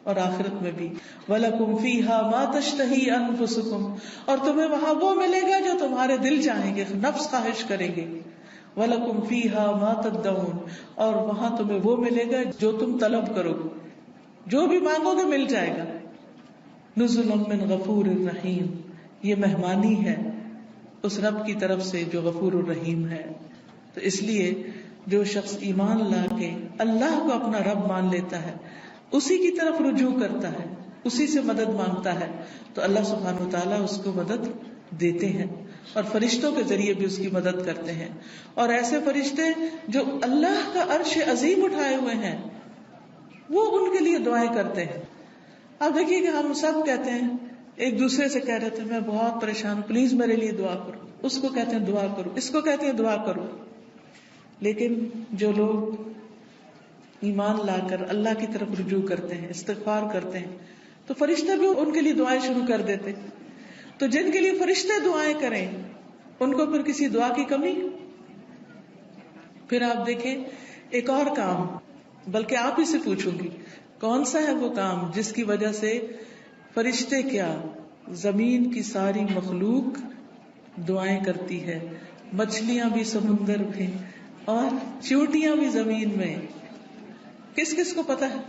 اور آخرت میں بھی. وَلَكُمْ فِيهَا مَا تَشْتَهِي أَنفُسُكُمْ، اور تمہیں وہاں وہ ملے گا جو تمہارے دل چاہیں گے، نفس خواہش کریں گے. وَلَكُمْ فِيهَا مَا تَدَّعُونَ، اور وہاں تمہیں وہ ملے گا جو تم طلب کرو گے، جو بھی مانگو گے مل جائے گا. نُزُلًا مِّن غَفُورٍ رَحِيمٍ، یہ مہمانی ہے اس رب کی طرف سے جو غفور الرحیم ہے. تو اس لیے جو شخص ایمان لا کے اللہ کو اپنا رب مان لیتا ہے، اسی کی طرف رجوع کرتا ہے، اسی سے مدد مانگتا ہے، تو اللہ سبحانہ و تعالیٰ اس کو مدد دیتے ہیں، اور فرشتوں کے ذریعے بھی اس کی مدد کرتے ہیں. اور ایسے فرشتے جو اللہ کا عرش عظیم اٹھائے ہوئے ہیں وہ ان کے لیے دعائیں کرتے ہیں. اب دیکھیے کہ ہم سب کہتے ہیں، ایک دوسرے سے کہہ رہے تھے میں بہت پریشان ہوں، پلیز میرے لیے دعا کرو، اس کو کہتے ہیں دعا کرو، اس کو کہتے ہیں دعا کرو. لیکن جو لوگ ایمان لا کر اللہ کی طرف رجوع کرتے ہیں، استغفار کرتے ہیں، تو فرشتے بھی ان کے لیے دعائیں شروع کر دیتے. تو جن کے لیے فرشتے دعائیں کریں ان کو پھر کسی دعا کی کمی. پھر آپ دیکھیں ایک اور کام، بلکہ آپ ہی سے پوچھوں گی کون سا ہے وہ کام جس کی وجہ سے فرشتے کیا زمین کی ساری مخلوق دعائیں کرتی ہے، مچھلیاں بھی سمندر میں اور چیونٹیاں بھی زمین میں. کس کس کو پتا ہے؟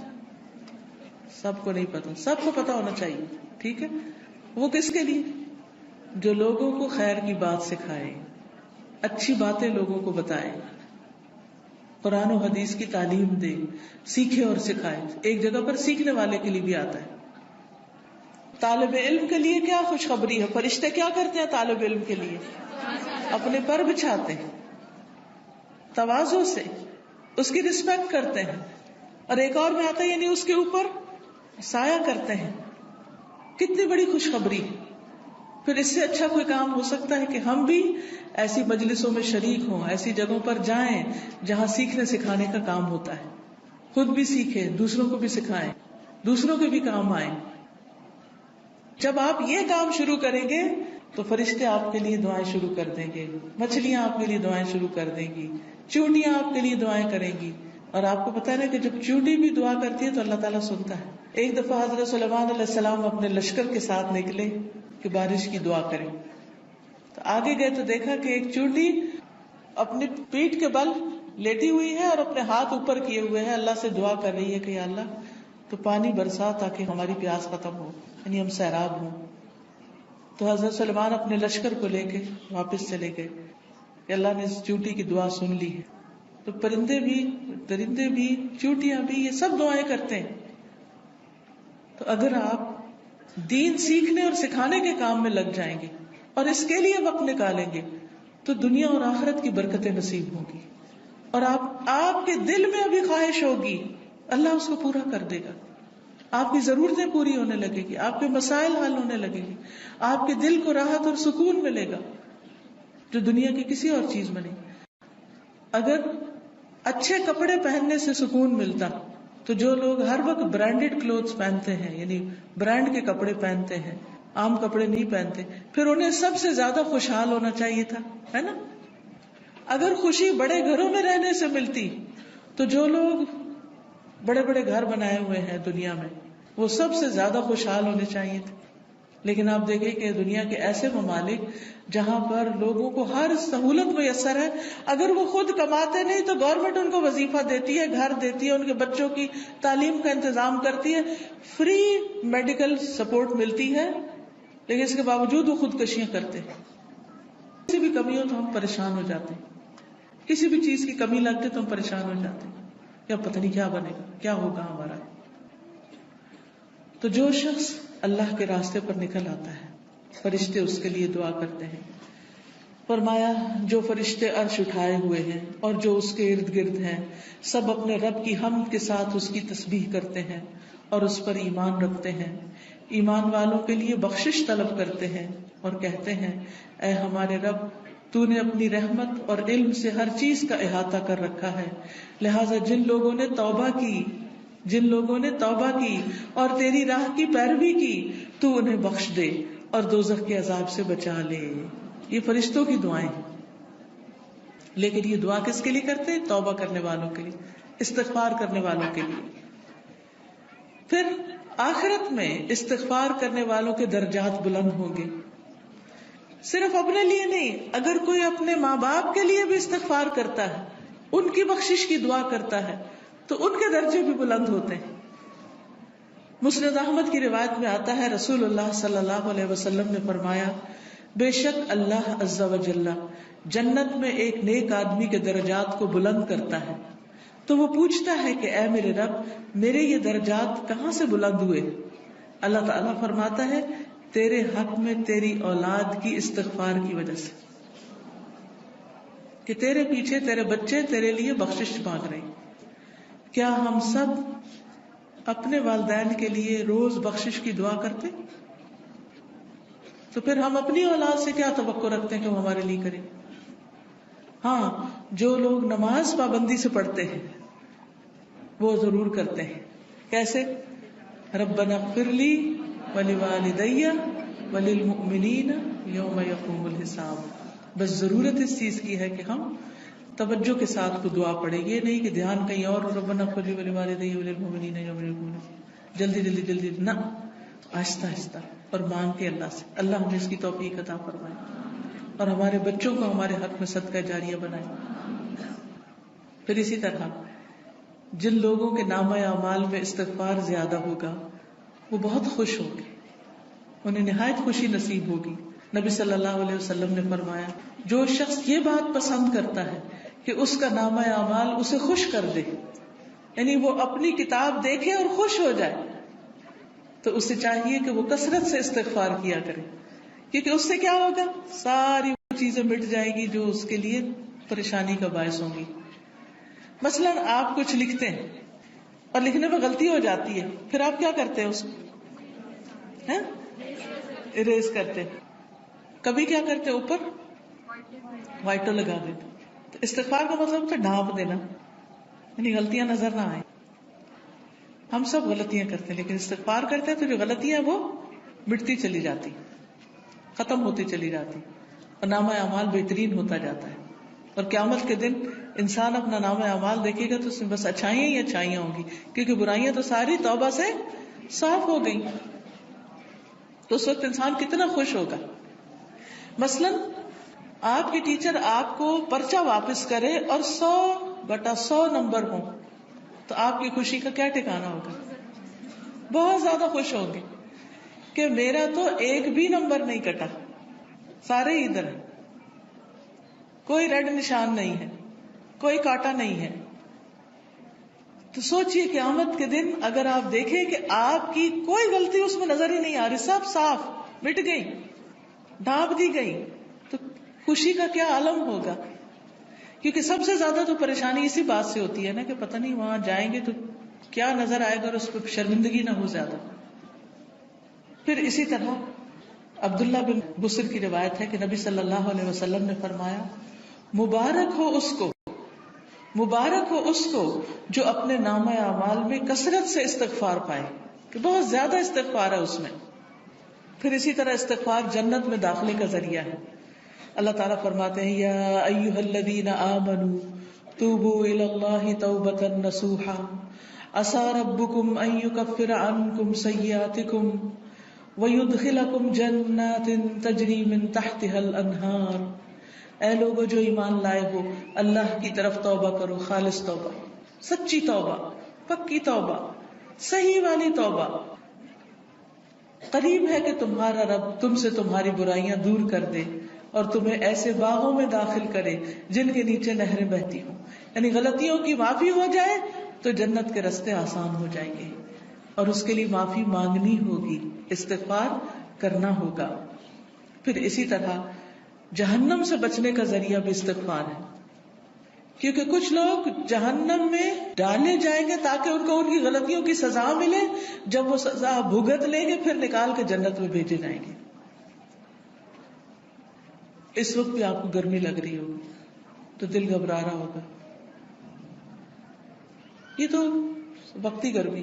سب کو نہیں پتا، سب کو پتا ہونا چاہیے. ٹھیک ہے، وہ کس کے لیے؟ جو لوگوں کو خیر کی بات سکھائے، اچھی باتیں لوگوں کو بتائے، قرآن و حدیث کی تعلیم دے، سیکھے اور سکھائے. ایک جگہ پر سیکھنے والے کے لیے بھی آتا ہے. طالب علم کے لیے کیا خوشخبری ہے، فرشتے کیا کرتے ہیں طالب علم کے لیے؟ اپنے پر بچھاتے ہیں، تواضع سے اس کی رسپیکٹ کرتے ہیں. اور ایک اور میں آتا ہے یعنی اس کے اوپر سایہ کرتے ہیں. کتنی بڑی خوشخبری. پھر اس سے اچھا کوئی کام ہو سکتا ہے کہ ہم بھی ایسی مجلسوں میں شریک ہوں، ایسی جگہوں پر جائیں جہاں سیکھنے سکھانے کا کام ہوتا ہے. خود بھی سیکھیں، دوسروں کو بھی سکھائیں، دوسروں کے بھی کام آئیں. جب آپ یہ کام شروع کریں گے تو فرشتے آپ کے لیے دعائیں شروع کر دیں گے، مچھلیاں آپ کے لیے دعائیں شروع کر دیں گی، چیونٹیاں آپ کے لیے دعائیں کریں گی. اور آپ کو پتا ہے نا کہ جب چیونٹی بھی دعا کرتی ہے تو اللہ تعالیٰ سنتا ہے. ایک دفعہ حضرت سلیمان علیہ السلام اپنے لشکر کے ساتھ نکلے کہ بارش کی دعا کریں. تو آگے گئے تو دیکھا کہ ایک چیونٹی اپنی پیٹھ کے بل لیٹی ہوئی ہے اور اپنے ہاتھ اوپر کیے ہوئے ہے، اللہ سے دعا کر رہی ہے کہ یا اللہ تو پانی برسا تاکہ ہماری پیاس ختم ہو، یعنی ہم سیراب ہوں. تو حضرت سلیمان اپنے لشکر کو لے کے واپس چلے گئے کہ اللہ نے اس چیونٹی کی دعا سن لی ہے. تو پرندے بھی، درندے بھی، چیونٹیاں بھی، یہ سب دعائیں کرتے ہیں. تو اگر آپ دین سیکھنے اور سکھانے کے کام میں لگ جائیں گے اور اس کے لیے وقت نکالیں گے تو دنیا اور آخرت کی برکتیں نصیب ہوں گی. اور آپ کے دل میں ابھی خواہش ہوگی اللہ اس کو پورا کر دے گا. آپ کی ضرورتیں پوری ہونے لگے گی، آپ کے مسائل حل ہونے لگے گی، آپ کے دل کو راحت اور سکون ملے گا جو دنیا کی کسی اور چیز میں نہیں. اگر اچھے کپڑے پہننے سے سکون ملتا تو جو لوگ ہر وقت برانڈیڈ کلوتھز پہنتے ہیں، یعنی برانڈ کے کپڑے پہنتے ہیں، عام کپڑے نہیں پہنتے، پھر انہیں سب سے زیادہ خوشحال ہونا چاہیے تھا، ہے نا؟ اگر خوشی بڑے گھروں میں رہنے سے ملتی تو جو لوگ بڑے بڑے گھر بنائے ہوئے ہیں دنیا میں وہ سب سے زیادہ خوشحال ہونے چاہیے تھے. لیکن آپ دیکھیں کہ دنیا کے ایسے ممالک جہاں پر لوگوں کو ہر سہولت میسر ہے، اگر وہ خود کماتے نہیں تو گورنمنٹ ان کو وظیفہ دیتی ہے، گھر دیتی ہے، ان کے بچوں کی تعلیم کا انتظام کرتی ہے، فری میڈیکل سپورٹ ملتی ہے، لیکن اس کے باوجود وہ خودکشیاں کرتے ہیں. کسی بھی کمی ہو تو ہم پریشان ہو جاتے ہیں، کسی بھی چیز کی کمی لگتی تو ہم پریشان ہو جاتے ہیں، یا پتہ نہیں کیا بنے گا، کیا ہوگا ہمارا. تو جو شخص اللہ کے راستے پر نکل آتا ہے فرشتے اس کے لیے دعا کرتے ہیں. فرمایا جو فرشتے عرش اٹھائے ہوئے ہیں اور جو اس کے ارد گرد ہیں سب اپنے رب کی حمد کے ساتھ اس کی تسبیح کرتے ہیں اور اس پر ایمان رکھتے ہیں. ایمان والوں کے لیے بخشش طلب کرتے ہیں اور کہتے ہیں اے ہمارے رب تو نے اپنی رحمت اور علم سے ہر چیز کا احاطہ کر رکھا ہے، لہٰذا جن لوگوں نے توبہ کی اور تیری راہ کی پیروی کی تو انہیں بخش دے اور دوزخ کے عذاب سے بچا لے. یہ فرشتوں کی دعائیں ہیں، لیکن یہ دعا کس کے لیے کرتے ہیں؟ توبہ کرنے والوں کے لیے، استغفار کرنے والوں کے لیے. پھر آخرت میں استغفار کرنے والوں کے درجات بلند ہوں گے. صرف اپنے لیے نہیں، اگر کوئی اپنے ماں باپ کے لیے بھی استغفار کرتا ہے، ان کی بخشش کی دعا کرتا ہے، تو ان کے درجے بھی بلند ہوتے ہیں. مسند احمد کی روایت میں آتا ہے رسول اللہ صلی اللہ علیہ وسلم نے فرمایا، بے شک اللہ عز و جل جنت میں ایک نیک آدمی کے درجات کو بلند کرتا ہے، تو وہ پوچھتا ہے کہ اے میرے رب، میرے یہ درجات کہاں سے بلند ہوئے؟ اللہ تعالیٰ فرماتا ہے تیرے حق میں تیری اولاد کی استغفار کی وجہ سے، کہ تیرے پیچھے تیرے بچے تیرے لیے بخشش مانگ رہے ہیں. کیا ہم سب اپنے والدین کے لیے روز بخشش کی دعا کرتے؟ تو پھر ہم اپنی اولاد سے کیا توقع رکھتے ہیں کہ وہ ہمارے لیے کرے؟ ہاں، جو لوگ نماز پابندی سے پڑھتے ہیں وہ ضرور کرتے ہیں. کیسے؟ ربنا اغفر لی ولوالدی وللمؤمنین یوم یقوم الحساب. بس ضرورت اس چیز کی ہے کہ ہم توجہ کے ساتھ کو دعا پڑھیں، یہ نہیں کہ دھیان کہیں اور، ربنا اغفر لی ولوالدی وللمؤمنین یوم یقوم الحساب، جلدی جلدی جلدی نہ، آہستہ آہستہ اور مانگ کے اللہ سے. اللہ ہمیں اس کی توفیق عطا فرمائے اور ہمارے بچوں کو ہمارے حق میں صدقہ جاریہ بنائے. پھر اسی طرح جن لوگوں کے نامہ اعمال میں استغفار زیادہ ہوگا وہ بہت خوش ہوں گے، انہیں نہایت خوشی نصیب ہوگی. نبی صلی اللہ علیہ وسلم نے فرمایا، جو شخص یہ بات پسند کرتا ہے کہ اس کا نامہ اعمال اسے خوش کر دے، یعنی وہ اپنی کتاب دیکھے اور خوش ہو جائے، تو اسے چاہیے کہ وہ کثرت سے استغفار کیا کرے، کیونکہ اس سے کیا ہوگا، ساری وہ چیزیں مٹ جائیں گی جو اس کے لیے پریشانی کا باعث ہوں گی. مثلا آپ کچھ لکھتے ہیں اور لکھنے میں غلطی ہو جاتی ہے، پھر آپ کیا کرتے ہیں؟ اس کو اریز کرتے ہیں. کبھی کیا کرتے ہیں؟ اوپر وائٹر لگا دیتے. تو استغفار کا مطلب ہوتا ہے ڈھانپ دینا، یعنی غلطیاں نظر نہ آئیں. ہم سب غلطیاں کرتے ہیں، لیکن استغفار کرتے ہیں تو جو غلطیاں وہ مٹتی چلی جاتی، ختم ہوتی چلی جاتی، اور نامہ اعمال بہترین ہوتا جاتا ہے. اور قیامت کے دن انسان اپنا نامہ اعمال دیکھے گا تو اس میں بس اچھائیاں ہی اچھائیاں ہوں گی، کیونکہ برائیاں تو ساری توبہ سے صاف ہو گئی. تو اس وقت انسان کتنا خوش ہوگا. مثلا آپ کی ٹیچر آپ کو پرچہ واپس کرے اور 100/100 نمبر ہوں تو آپ کی خوشی کا کیا ٹھکانا ہوگا؟ بہت زیادہ خوش ہوں گے کہ میرا تو ایک بھی نمبر نہیں کٹا، سارے ہی ادھر ہیں، کوئی ریڈ نشان نہیں ہے، کوئی کاٹا نہیں ہے. تو سوچئے قیامت کے دن اگر آپ دیکھیں کہ آپ کی کوئی غلطی اس میں نظر ہی نہیں آ رہی، سب صاف مٹ گئی، ڈھانپ دی گئی، تو خوشی کا کیا عالم ہوگا. کیونکہ سب سے زیادہ تو پریشانی اسی بات سے ہوتی ہے نا کہ پتہ نہیں وہاں جائیں گے تو کیا نظر آئے گا اور اس پہ شرمندگی نہ ہو زیادہ. پھر اسی طرح عبداللہ بن بصر کی روایت ہے کہ نبی صلی اللہ علیہ وسلم نے فرمایا، مبارک ہو اس کو جو اپنے نامہ اعمال میں کثرت سے استغفار پائے، کہ بہت زیادہ استغفار ہے اس میں. پھر اسی طرح استغفار جنت میں داخلے کا ذریعہ ہے. اللہ تعالیٰ فرماتے ہیں، یا ایھا الذین آمنوا توبوا الی اللہ توبۃ نصوحا عسى ربکم ان یکفر عنکم سیئاتکم وَيُدْخِلَكُمْ جَنَّاتٍ تَجْرِي مِن تَحْتِهَا الْأَنْهَارُ. اے لوگو جو ایمان لائے ہو، اللہ کی طرف توبہ کرو، خالص توبہ، سچی توبہ، پکی توبہ، صحیح والی توبہ. قریب ہے کہ تمہارا رب تم سے تمہاری برائیاں دور کر دے اور تمہیں ایسے باغوں میں داخل کرے جن کے نیچے نہریں بہتی ہوں. یعنی غلطیوں کی معافی ہو جائے تو جنت کے راستے آسان ہو جائیں گے، اور اس کے لیے معافی مانگنی ہوگی، استغفار کرنا ہوگا. پھر اسی طرح جہنم سے بچنے کا ذریعہ بھی استغفار ہے، کیونکہ کچھ لوگ جہنم میں ڈالے جائیں گے تاکہ ان کو ان کی غلطیوں کی سزا ملے، جب وہ سزا بھگت لیں گے پھر نکال کے جنت میں بھیجے جائیں گے. اس وقت بھی آپ کو گرمی لگ رہی ہوگی تو دل گھبرا رہا ہوگا، یہ تو وقتی گرمی،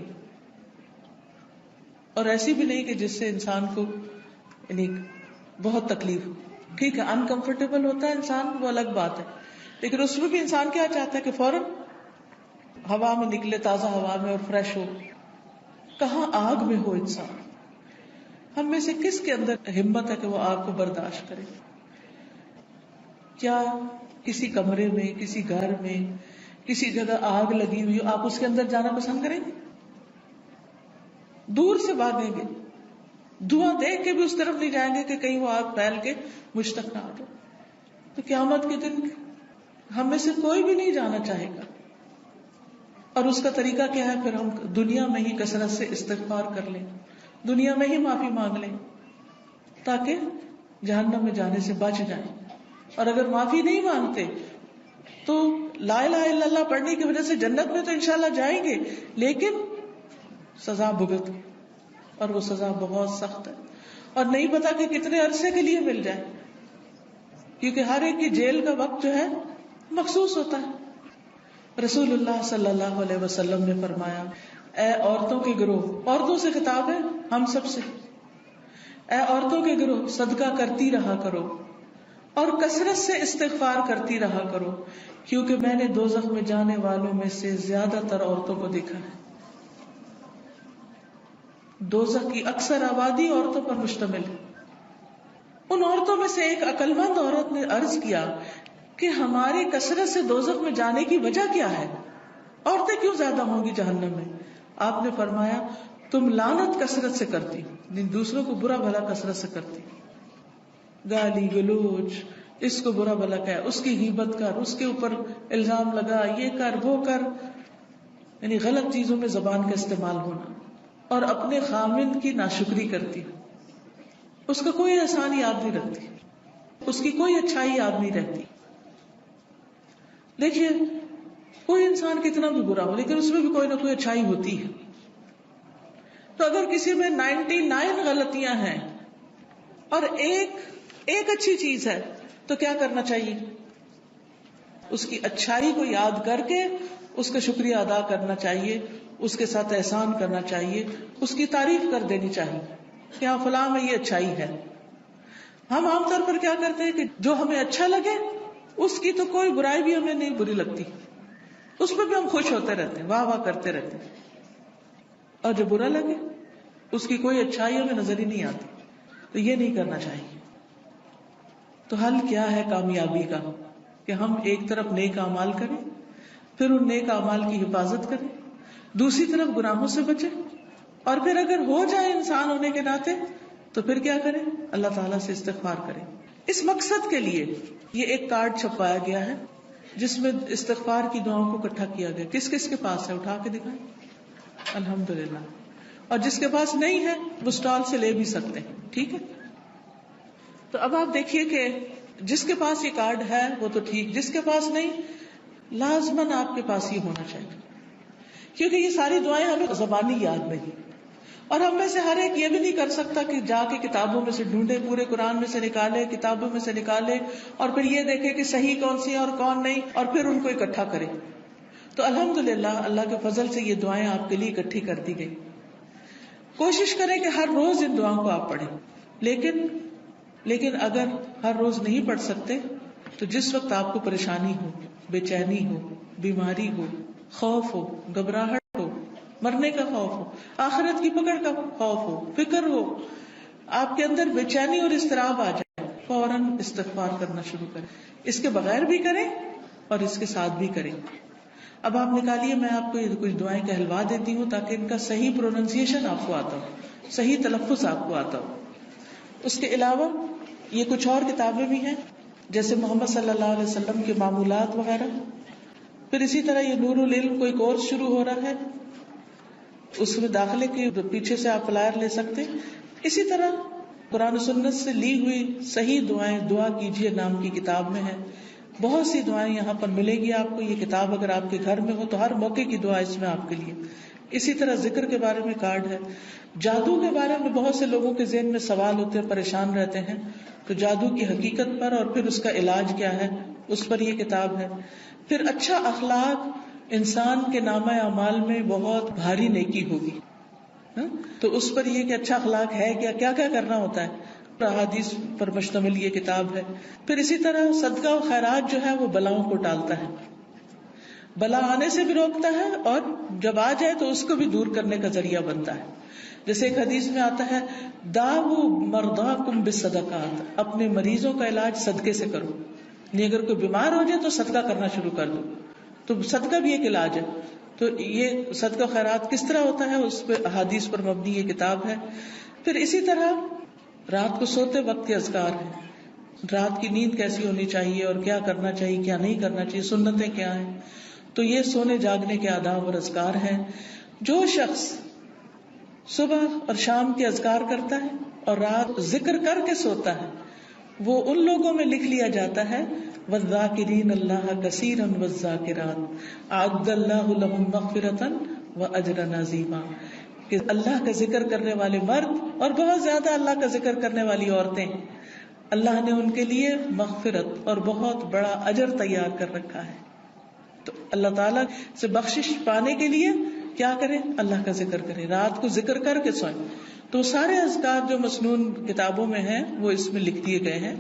اور ایسی بھی نہیں کہ جس سے انسان کو یعنی بہت تکلیف ہو. ٹھیک ہے، انکمفرٹیبل ہوتا ہے انسان، وہ الگ بات ہے، لیکن اس میں بھی انسان کیا چاہتا ہے کہ فوراً ہوا میں نکلے، تازہ ہوا میں، اور فریش ہو. کہاں آگ میں ہو انسان. ہم میں سے کس کے اندر ہمت ہے کہ وہ آگ کو برداشت کرے؟ کیا کسی کمرے میں، کسی گھر میں، کسی جگہ آگ لگی ہوئی ہو، آپ اس کے اندر جانا پسند کریں گے؟ دور سے بھاگیں گے، دھواں دیکھ کے بھی اس طرف نہیں جائیں گے کہ کہیں وہ آگ پھیل کے مجھ تک نہ آ جائے. تو قیامت کے دن ہم میں سے کوئی بھی نہیں جانا چاہے گا. اور اس کا طریقہ کیا ہے؟ پھر ہم دنیا میں ہی کثرت سے استغفار کر لیں، دنیا میں ہی معافی مانگ لیں تاکہ جہنم میں جانے سے بچ جائیں. اور اگر معافی نہیں مانگتے تو لا الہ الا اللہ پڑھنے کی وجہ سے جنت میں تو انشاءاللہ جائیں گے، لیکن سزا بھگت، اور وہ سزا بہت سخت ہے اور نہیں پتا کہ کتنے عرصے کے لیے مل جائے، کیونکہ ہر ایک کی جیل کا وقت جو ہے مخصوص ہوتا ہے. رسول اللہ صلی اللہ علیہ وسلم نے فرمایا، اے عورتوں کے گروہ، عورتوں سے خطاب ہے ہم سب سے، اے عورتوں کے گروہ صدقہ کرتی رہا کرو اور کثرت سے استغفار کرتی رہا کرو، کیونکہ میں نے دوزخ میں جانے والوں میں سے زیادہ تر عورتوں کو دیکھا ہے. دوزخ کی اکثر آبادی عورتوں پر مشتمل ہے. ان عورتوں میں سے ایک عقل مند عورت نے عرض کیا کہ ہماری کثرت سے دوزخ میں جانے کی وجہ کیا ہے؟ عورتیں کیوں زیادہ ہوں گی جہنم میں؟ آپ نے فرمایا، تم لعنت کثرت سے کرتی، دوسروں کو برا بھلا کثرت سے کرتی، گالی گلوچ، اس کو برا بھلا کہہ، اس کی غیبت کر، اس کے اوپر الزام لگا، یہ کر وہ کر، یعنی غلط چیزوں میں زبان کا استعمال ہونا، اور اپنے خامند کی ناشکری کرتی، اس کا کوئی احسان یاد نہیں رکھتی، اس کی کوئی اچھائی یاد نہیں رہتی. دیکھیے کوئی انسان کتنا بھی برا ہو لیکن اس میں بھی کوئی نہ کوئی اچھائی ہوتی ہے. تو اگر کسی میں 99 غلطیاں ہیں اور ایک اچھی چیز ہے تو کیا کرنا چاہیے؟ اس کی اچھائی کو یاد کر کے اس کا شکریہ ادا کرنا چاہیے، اس کے ساتھ احسان کرنا چاہیے، اس کی تعریف کر دینی چاہیے کہ ہاں فلاں میں یہ اچھائی ہے. ہم عام طور پر کیا کرتے ہیں کہ جو ہمیں اچھا لگے اس کی تو کوئی برائی بھی ہمیں نہیں بری لگتی، اس پہ بھی ہم خوش ہوتے رہتے ہیں، واہ واہ کرتے رہتے ہیں، اور جو برا لگے اس کی کوئی اچھائی ہمیں نظر ہی نہیں آتی. تو یہ نہیں کرنا چاہیے. تو حل کیا ہے کامیابی کا؟ کہ ہم ایک طرف نیک اعمال کریں، پھر ان نیک اعمال کی حفاظت کریں، دوسری طرف گناہوں سے بچیں، اور پھر اگر ہو جائے انسان ہونے کے ناطے تو پھر کیا کریں؟ اللہ تعالیٰ سے استغفار کریں. اس مقصد کے لیے یہ ایک کارڈ چھپایا گیا ہے جس میں استغفار کی دعاؤں کو اکٹھا کیا گیا. کس کس کے پاس ہے؟ اٹھا کے دکھائیں. الحمدللہ. اور جس کے پاس نہیں ہے وہ اسٹال سے لے بھی سکتے ہیں. ٹھیک ہے. تو اب آپ دیکھیے کہ جس کے پاس یہ کارڈ ہے وہ تو ٹھیک، جس کے پاس نہیں، لازماً آپ کے پاس ہی ہونا چاہیے، کیونکہ یہ ساری دعائیں ہمیں زبانی یاد نہیں. اور ہم میں سے ہر ایک یہ بھی نہیں کر سکتا کہ جا کے کتابوں میں سے ڈھونڈے، پورے قرآن میں سے نکالے، کتابوں میں سے نکالے، اور پھر یہ دیکھے کہ صحیح کون سی ہے اور کون نہیں، اور پھر ان کو اکٹھا کرے. تو الحمدللہ اللہ کے فضل سے یہ دعائیں آپ کے لیے اکٹھی کر دی گئی. کوشش کریں کہ ہر روز ان دعاؤں کو آپ پڑھیں. لیکن اگر ہر روز نہیں پڑھ سکتے تو جس وقت آپ کو پریشانی ہو، بے چینی ہو، بیماری ہو، خوف ہو، گھبراہٹ ہو، مرنے کا خوف ہو، آخرت کی پکڑ کا خوف ہو، فکر ہو، آپ کے اندر بے چینی اور اضطراب آ جائے، فوراً استغفار کرنا شروع کریں. اس کے بغیر بھی کریں اور اس کے ساتھ بھی کریں. اب آپ نکالیے، میں آپ کو یہ کچھ دعائیں کہلوا دیتی ہوں تاکہ ان کا صحیح پروننسیشن آپ کو آتا ہو، صحیح تلفظ آپ کو آتا ہو. اس کے علاوہ یہ کچھ اور کتابیں بھی ہیں جیسے محمد صلی اللہ علیہ وسلم کے معمولات وغیرہ. پھر اسی طرح یہ نور العلم کوئی کورس شروع ہو رہا ہے، اس میں داخلے کے پیچھے سے آپ فلائر لے سکتے ہیں. اسی طرح قرآن و سنت سے لی ہوئی صحیح دعائیں دعا کیجیے نام کی کتاب میں ہے. بہت سی دعائیں یہاں پر ملے گی آپ کو. یہ کتاب اگر آپ کے گھر میں ہو تو ہر موقع کی دعا اس میں آپ کے لیے. اسی طرح ذکر کے بارے میں کارڈ ہے. جادو کے بارے میں بہت سے لوگوں کے ذہن میں سوال ہوتے ہیں، پریشان رہتے ہیں، تو جادو کی حقیقت پر اور پھر اس کا علاج کیا ہے اس پر یہ کتاب ہے. پھر اچھا اخلاق انسان کے نامہ اعمال میں بہت بھاری نیکی ہوگی، تو اس پر یہ کہ اچھا اخلاق ہے کیا کیا کرنا ہوتا ہے، احادیث پر مشتمل یہ کتاب ہے. پھر اسی طرح صدقہ و خیرات جو ہے وہ بلاؤں کو ٹالتا ہے. بلا آنے سے بھی روکتا ہے اور جب آ جائے تو اس کو بھی دور کرنے کا ذریعہ بنتا ہے. جیسے ایک حدیث میں آتا ہے داؤ مرضاکم بالصدقات, اپنے مریضوں کا علاج صدقے سے کرو. نہیں اگر کوئی بیمار ہو جائے تو صدقہ کرنا شروع کر دو, تو صدقہ بھی ایک علاج ہے. تو یہ صدقہ خیرات کس طرح ہوتا ہے اس پہ احادیث پر مبنی یہ کتاب ہے. پھر اسی طرح رات کو سوتے وقت کے اذکار ہیں, رات کی نیند کیسی ہونی چاہیے اور کیا کرنا چاہیے کیا نہیں کرنا چاہیے, سنتیں کیا ہیں. تو یہ سونے جاگنے کے آداب اور اذکار ہیں. جو شخص صبح اور شام کے اذکار کرتا ہے اور رات ذکر کر کے سوتا ہے وہ ان لوگوں میں لکھ لیا جاتا ہے والذاکرین اللہ کثیرا والذاکرات اعد اللہ لهم مغفرۃ واجرا عظیما, کہ اللہ کا ذکر کرنے والے مرد اور بہت زیادہ اللہ کا ذکر کرنے والی عورتیں, اللہ نے ان کے لیے مغفرت اور بہت بڑا اجر تیار کر رکھا ہے. تو اللہ تعالیٰ سے بخشش پانے کے لیے کیا کریں, اللہ کا ذکر کریں, رات کو ذکر کر کے سوئیں. تو سارے اذکار جو مسنون کتابوں میں ہیں وہ اس میں لکھ دیے گئے ہیں,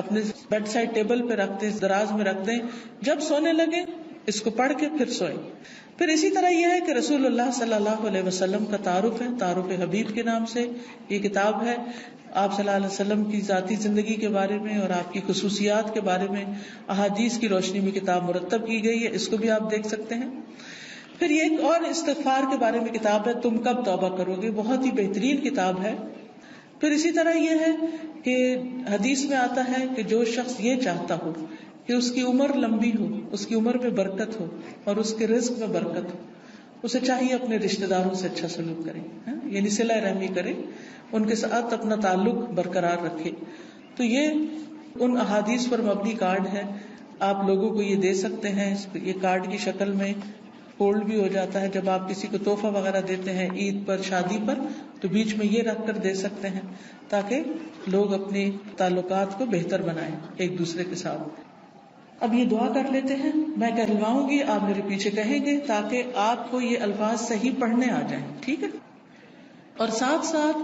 اپنے بیڈ سائڈ ٹیبل پہ رکھ دیں, دراز میں رکھ دیں, جب سونے لگے اس کو پڑھ کے پھر سوئیں. پھر اسی طرح یہ ہے کہ رسول اللہ صلی اللہ علیہ وسلم کا تعارف ہے, تعارف حبیب کے نام سے یہ کتاب ہے. آپ صلی اللہ علیہ وسلم کی ذاتی زندگی کے بارے میں اور آپ کی خصوصیات کے بارے میں احادیث کی روشنی میں کتاب مرتب کی گئی ہے, اس کو بھی آپ دیکھ سکتے ہیں. پھر یہ ایک اور استغفار کے بارے میں کتاب ہے, تم کب توبہ کرو گے, بہت ہی بہترین کتاب ہے. پھر اسی طرح یہ ہے کہ حدیث میں آتا ہے کہ جو شخص یہ چاہتا ہو کہ اس کی عمر لمبی ہو, اس کی عمر میں برکت ہو اور اس کے رزق میں برکت ہو, اسے چاہیے اپنے رشتہ داروں سے اچھا سلوک کرے, یعنی صلہ رحمی کرے, ان کے ساتھ اپنا تعلق برقرار رکھے. تو یہ ان احادیث پر مبنی کارڈ ہے, آپ لوگوں کو یہ دے سکتے ہیں. یہ کارڈ کی شکل میں فولڈ بھی ہو جاتا ہے, جب آپ کسی کو تحفہ وغیرہ دیتے ہیں عید پر شادی پر تو بیچ میں یہ رکھ کر دے سکتے ہیں تاکہ لوگ اپنے تعلقات کو بہتر بنائیں ایک دوسرے کے ساتھ. اب یہ دعا کر لیتے ہیں, میں کہلواؤں گی آپ میرے پیچھے کہیں گے تاکہ آپ کو یہ الفاظ صحیح پڑھنے آ جائیں, ٹھیک ہے. اور ساتھ ساتھ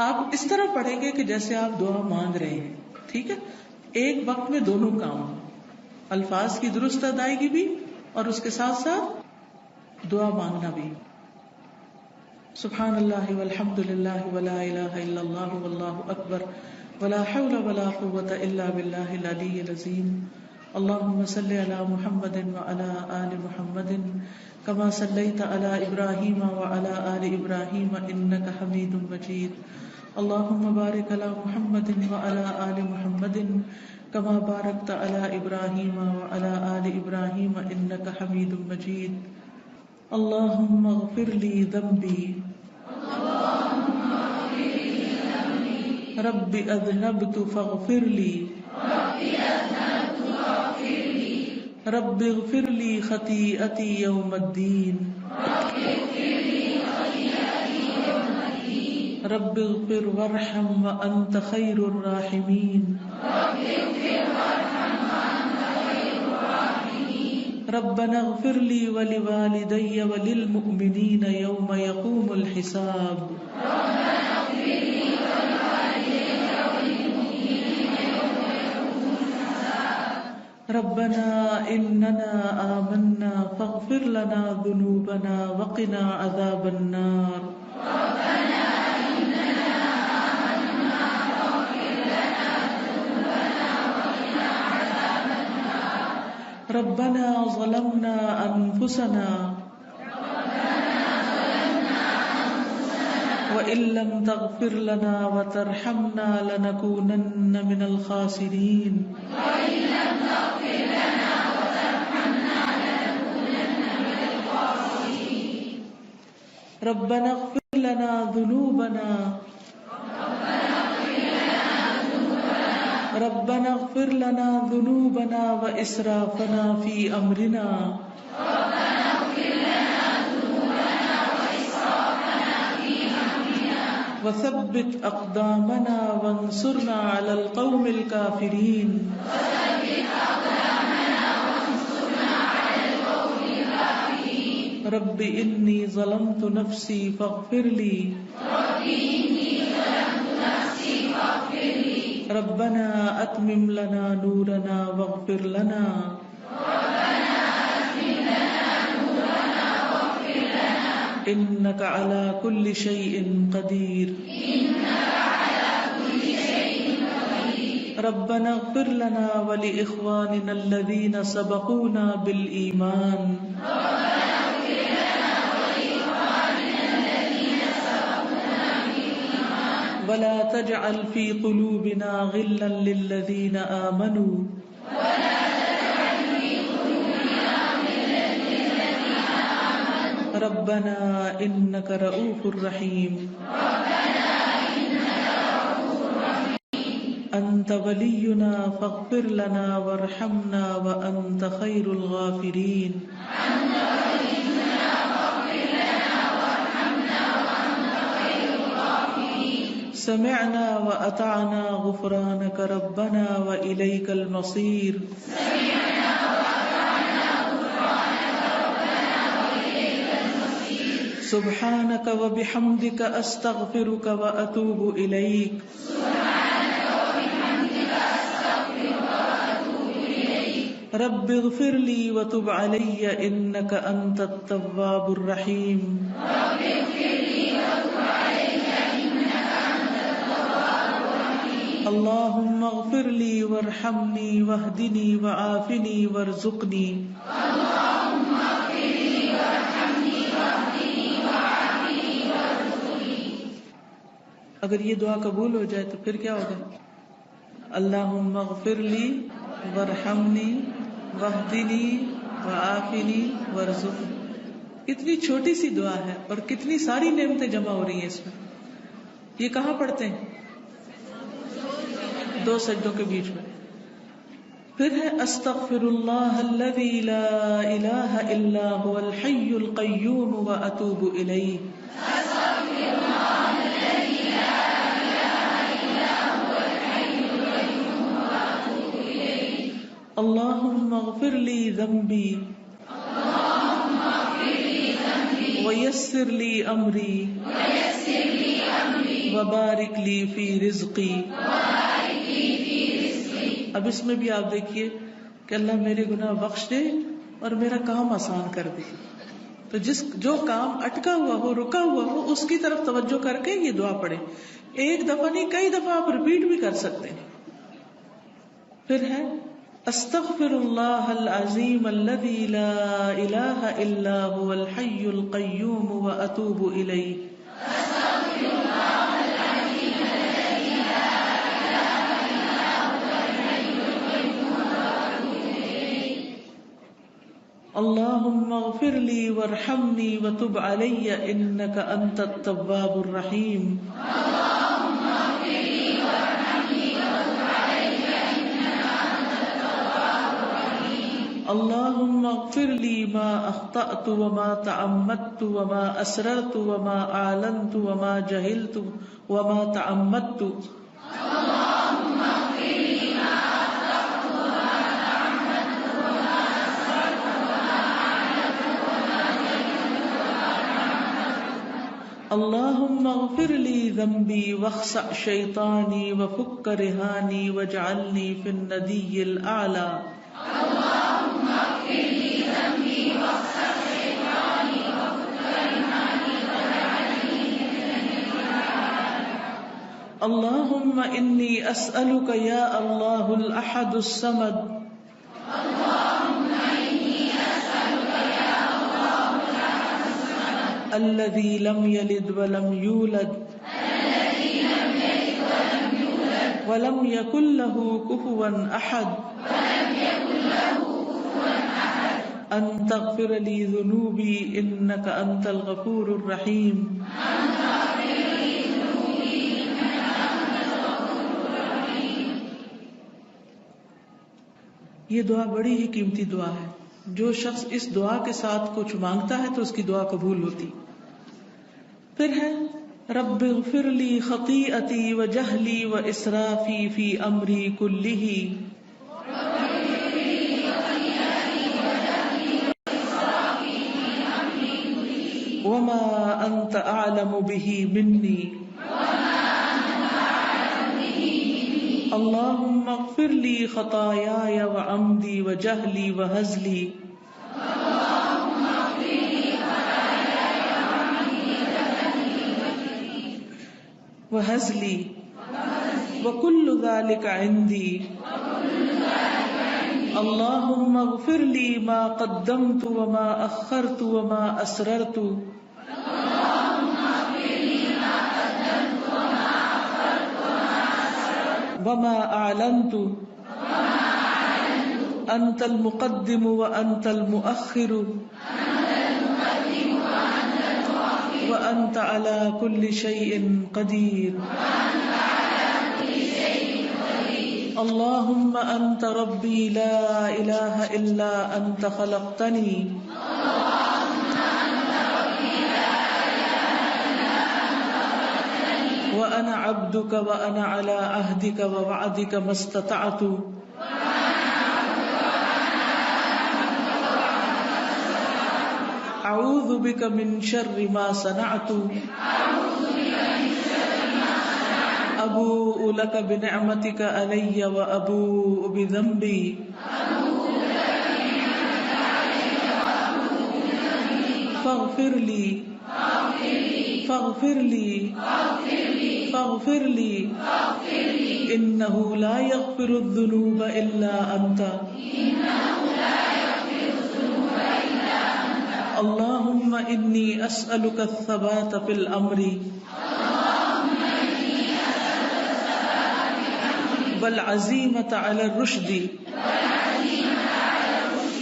آپ اس طرح پڑھیں گے کہ جیسے آپ دعا مانگ رہے ہیں, ٹھیک ہے. ایک وقت میں دونوں کام, الفاظ کی درست ادائیگی بھی اور اس کے ساتھ ساتھ دعا مانگنا بھی. سبحان اللہ والحمد للہ ولا الہ الا اللہ واللہ اکبر ولا حول ولا قوة الا باللہ العلی العظیم. اللہم صلی علی محمد وعلی آل محمد کما صلیت علی ابراہیم وعلی آل ابراہیم انک حمید مجید. اللہم بارک علی محمد وعلی آل محمد کما بارکت علی ابراہیم وعلی آل ابراہیم انک حمید مجید. اللہم اغفر لی ذنبی رب اذنبت فاغفر لی رب اغفر لی خطیئتی یوم الدین رب اغفر وارحم وانت خیر الراحمین ربنا اغفر لی ولوالدی وللمؤمنین یوم یقوم الحساب. ربنا اننا آمنا فاغفر لنا ذنوبنا وقنا عذاب النار. ربنا ظلمنا انفسنا وإن لم تغفر لنا وترحمنا لنكونن من الخاسرين. ربنا اغفر لنا ذنوبنا ربنا اغفر لنا ذنوبنا وإسرافنا في أمرنا وثبت أقدامنا وانصرنا على القوم الكافرين. رب إني ظلمت نفسي فاغفر لي ربنا أتمم لنا نورنا واغفر لنا إنك على كل شيء قدير ربنا اغفر لنا ولإخواننا الذين سبقونا بالإيمان ولا تجعل في قلوبنا غلا للذين آمنوا ربنا إنك رؤوف رحيم أنت ولينا فاغفر لنا وارحمنا وأنت خير الغافرين سمعنا وأطعنا غفرانك ربنا وإليك المصير سبحانك وبحمدك أستغفرك وأتوب إليك رب اغفر لي وتب علي إنك أنت التواب الرحيم اللهم اغفر لي وارحمني واهدني وعافني وارزقني اگر یہ دعا قبول ہو جائے تو پھر کیا ہوگا؟ اللہم اغفر لی وارحمنی واہدنی وعافنی وارزقنی. کتنی چھوٹی سی دعا ہے اور کتنی ساری نعمتیں جمع ہو رہی ہیں اس میں. یہ کہاں پڑھتے ہیں؟ 2 سجدوں کے بیچ میں. پھر ہے استغفر اللہ الذی لا الہ الا هو الحی القیوم واتوب الیہ. اللهم اغفر لي ذنبي ويسر لي أمري وبارك لي في رزقي. اب اس میں بھی آپ دیکھیے کہ اللہ میرے گناہ بخش دے اور میرا کام آسان کر دے. تو جو کام اٹکا ہوا ہو، رکا ہوا ہو، اس کی طرف توجہ کر کے یہ دعا پڑھیں. ایک دفعہ نہیں، کئی دفعہ آپ ریپیٹ بھی کر سکتے ہیں. پھر ہے استغفر اللہ العظیم الذی لا الہ الا هو الحی القیوم واتوب الیہ. اللہم اغفر لی وارحمنی وتب علی انک انت التواب الرحیم. اللهم اغفر لي ما أخطأت وما تعمدت وما أسررت وما أعلنت وما جهلت وما تعمدت. اللهم اغفر لي ما أخطأت وما تعمدت وما أسررت وما أعلنت وما جهلت وما تعمدت. اللهم اغفر لي ذنبي واخسأ شيطاني وفك رهاني واجعلني في الندي الأعلى. اللهم إني أسألك يا الله الأحد الصمد الذي لم يلد ولم يولد ولم يكن له كفوا أحد أن تغفر لي ذنوبي إنك أنت الغفور الرحيم. یہ دعا بڑی ہی قیمتی دعا ہے. جو شخص اس دعا کے ساتھ کچھ مانگتا ہے تو اس کی دعا قبول ہوتی. پھر ہے رب اغفر لی خطیئتی وجہلی واسرافی فی امری کلہ وما انت اعلم به منی. اللهم اغفر لي خطاياي وعمدي وجهلي وهزلي وهزلي وكل ذلك عندي اللهم اغفر لي ما قدمت وما أخرت وما أسررت وما أعلنت أنت المقدم وأنت المؤخر وأنت على كل شيء قدير اللهم أنت ربي لا إله إلا أنت خلقتني وأنا عبدك وأنا على عهدك ووعدك ما استطعت أعوذ بك من شر ما صنعت أبوء لك بنعمتك علي وأبوء بذنبي فاغفر لي فاغفر لي فاغفر لي إنه لا يغفر الذنوب إلا أنت اللهم إني أسألك الثبات في الأمر والعزيمة على الرشد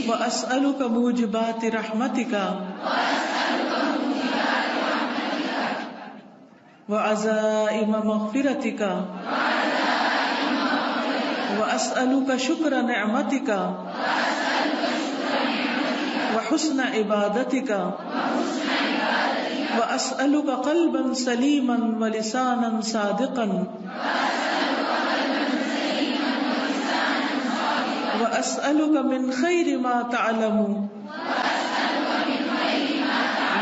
وأسألك موجبات رحمتك وعزائم مغفرتك وأسألك شكر نعمتك وحسن عبادتك وأسألك قلبا سليما ولسانا صادقا وأسألك من خير ما تعلم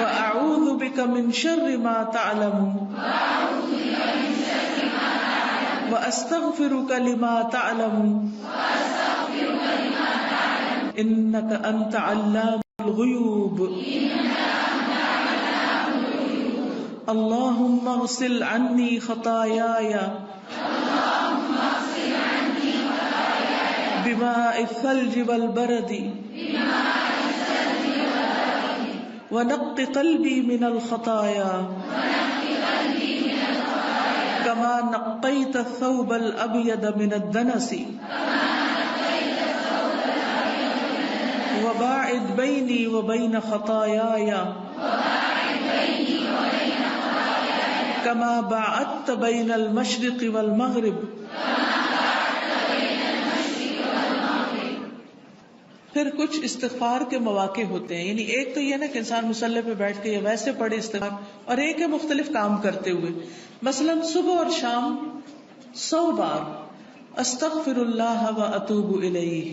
وأعوذ بك من شر ما تعلم وأستغفرك لما تعلم إنك أنت علام الغيوب اللهم اغسل عني خطاياي بماء الثلج والبرد ونق قلبي من الخطايا كما نقيت الثوب الأبيض من الدنس وباعد بيني وبين خطاياي كما باعدت بين المشرق والمغرب پھر کچھ استغفار کے مواقع ہوتے ہیں، یعنی ایک تو یہ نا کہ انسان مصلی پہ بیٹھ کے یا ویسے پڑھے استغفار، اور ایک ہے مختلف کام کرتے ہوئے، مثلا صبح اور شام 100 بار استغفر اللہ و اتوب الیہ.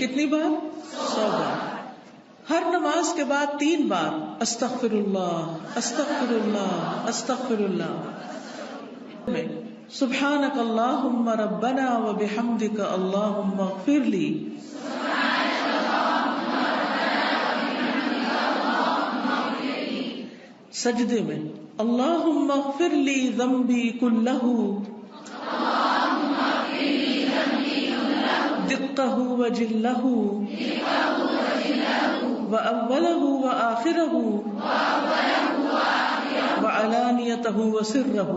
کتنی بار؟ 100 بار. ہر نماز کے بعد 3 بار استغفر اللہ استغفر اللہ استغفر اللہ. سبحانک اللہم ربنا و بحمدک اللہم اغفر لی. سجدے میں اللہم اغفر لی ذنبی کلہ دقہ و جلہ و اولہ و آخرہ و علانیتہ و سرہ.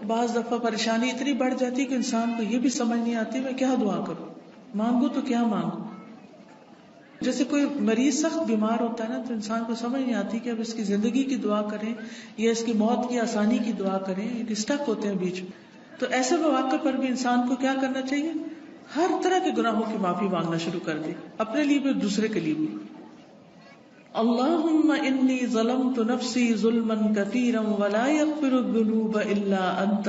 بعض دفعہ پریشانی اتنی بڑھ جاتی کہ انسان کو یہ بھی سمجھ نہیں آتی میں کیا دعا کروں، مانگوں تو کیا مانگوں. جیسے کوئی مریض سخت بیمار ہوتا ہے نا تو انسان کو سمجھ نہیں آتی کہ اب اس کی زندگی کی دعا کریں یا اس کی موت کی آسانی کی دعا کریں، اسٹک ہوتے ہیں بیچ میں. تو ایسے مواقع پر بھی انسان کو کیا کرنا چاہیے؟ ہر طرح کے گناہوں کی معافی مانگنا شروع کر دے، اپنے لیے بھی دوسرے کے لیے بھی. اللہم انی ظلمت نفسی ظلما کثیرا ولا یغفر الذنوب الا انت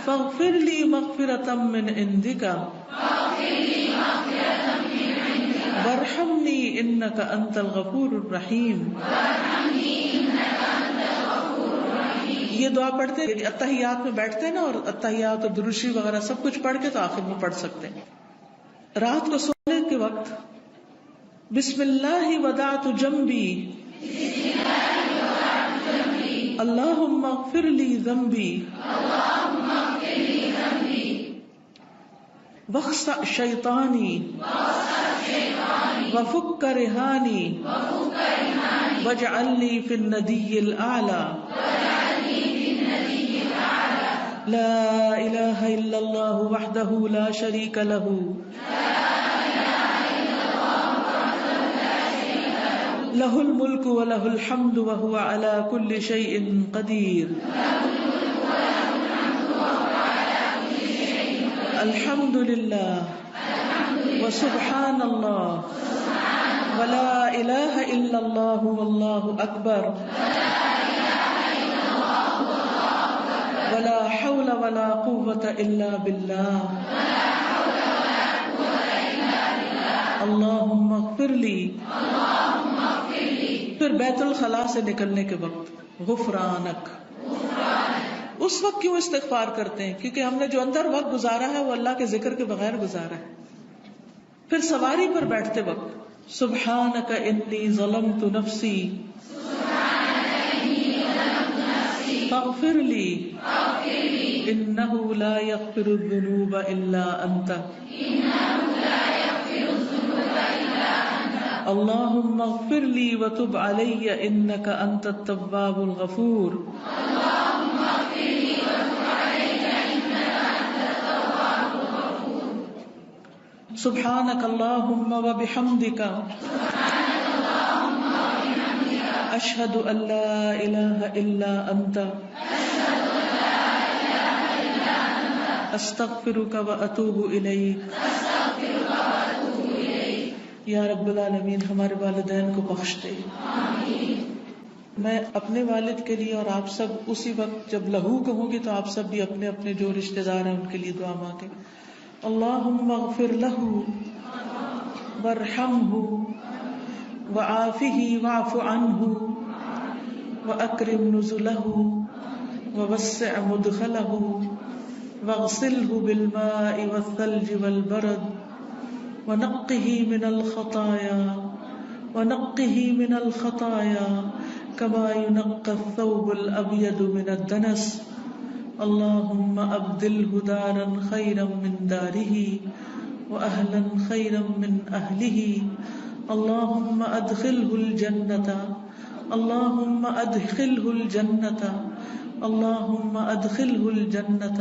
فاغفر لی مغفرۃ من عندک وارحمنی انک انت الغفور الرحیم. یہ دعا پڑھتے ہیں اتحیات میں بیٹھتے ہیں نا، اور اتحیات اور درود شریف وغیرہ سب کچھ پڑھ کے تو آخر میں پڑھ سکتے ہیں. رات کو سونے کے وقت بسم اللہ ودعت جنبی اللہم اغفر لی ذنبی واخسأ شیطانی وفک رہانی واجعل لی فی الندی الاعلی لا الہ الا اللہ وحدہ لا شریک لہ لہ الملک ولہ الحمد وہو علی کل شیء قدیر الحمد للہ وسبحان اللہ ولا الہ الا اللہ واللہ اکبر ولا حول ولا قوة الا باللہ اللہم اغفر لی. پھر بیت الخلاء سے نکلنے کے وقت غفرانک. اس وقت کیوں استغفار کرتے ہیں؟ کیونکہ ہم نے جو اندر وقت گزارا ہے وہ اللہ کے ذکر کے بغیر گزارا ہے. پھر سواری پر بیٹھتے وقت سبحانک انی ظلمت نفسی فاغفر لی انہ لا یغفر الذنوب الا انت اللہم اغفر لی وتب علی انک انت التواب الغفور سبحانک اللہم وبحمدک اشہد ان لا الہ الا انت استغفرک واتوب الیک. یا رب العالمین ہمارے والدین کو بخش دے. میں اپنے والد کے لیے اور آپ سب اسی وقت جب لہو کہوں گی تو آپ سب بھی اپنے اپنے جو رشتہ دار ہیں ان کے لیے دعا مانگیں. اللہم اغفر لہ وارحمہ وعافہ واعف عنہ واکرم نزلہ ووسع مدخلہ واغسلہ بالماء والثلج والبرد ونقه من الخطايا كما ينقى الثوب الأبيض من الدنس. اللهم أبدله دارا خيرا من داره وأهلا خيرا من أهله. اللهم أدخله الجنة اللهم أدخله الجنة اللهم أدخله الجنة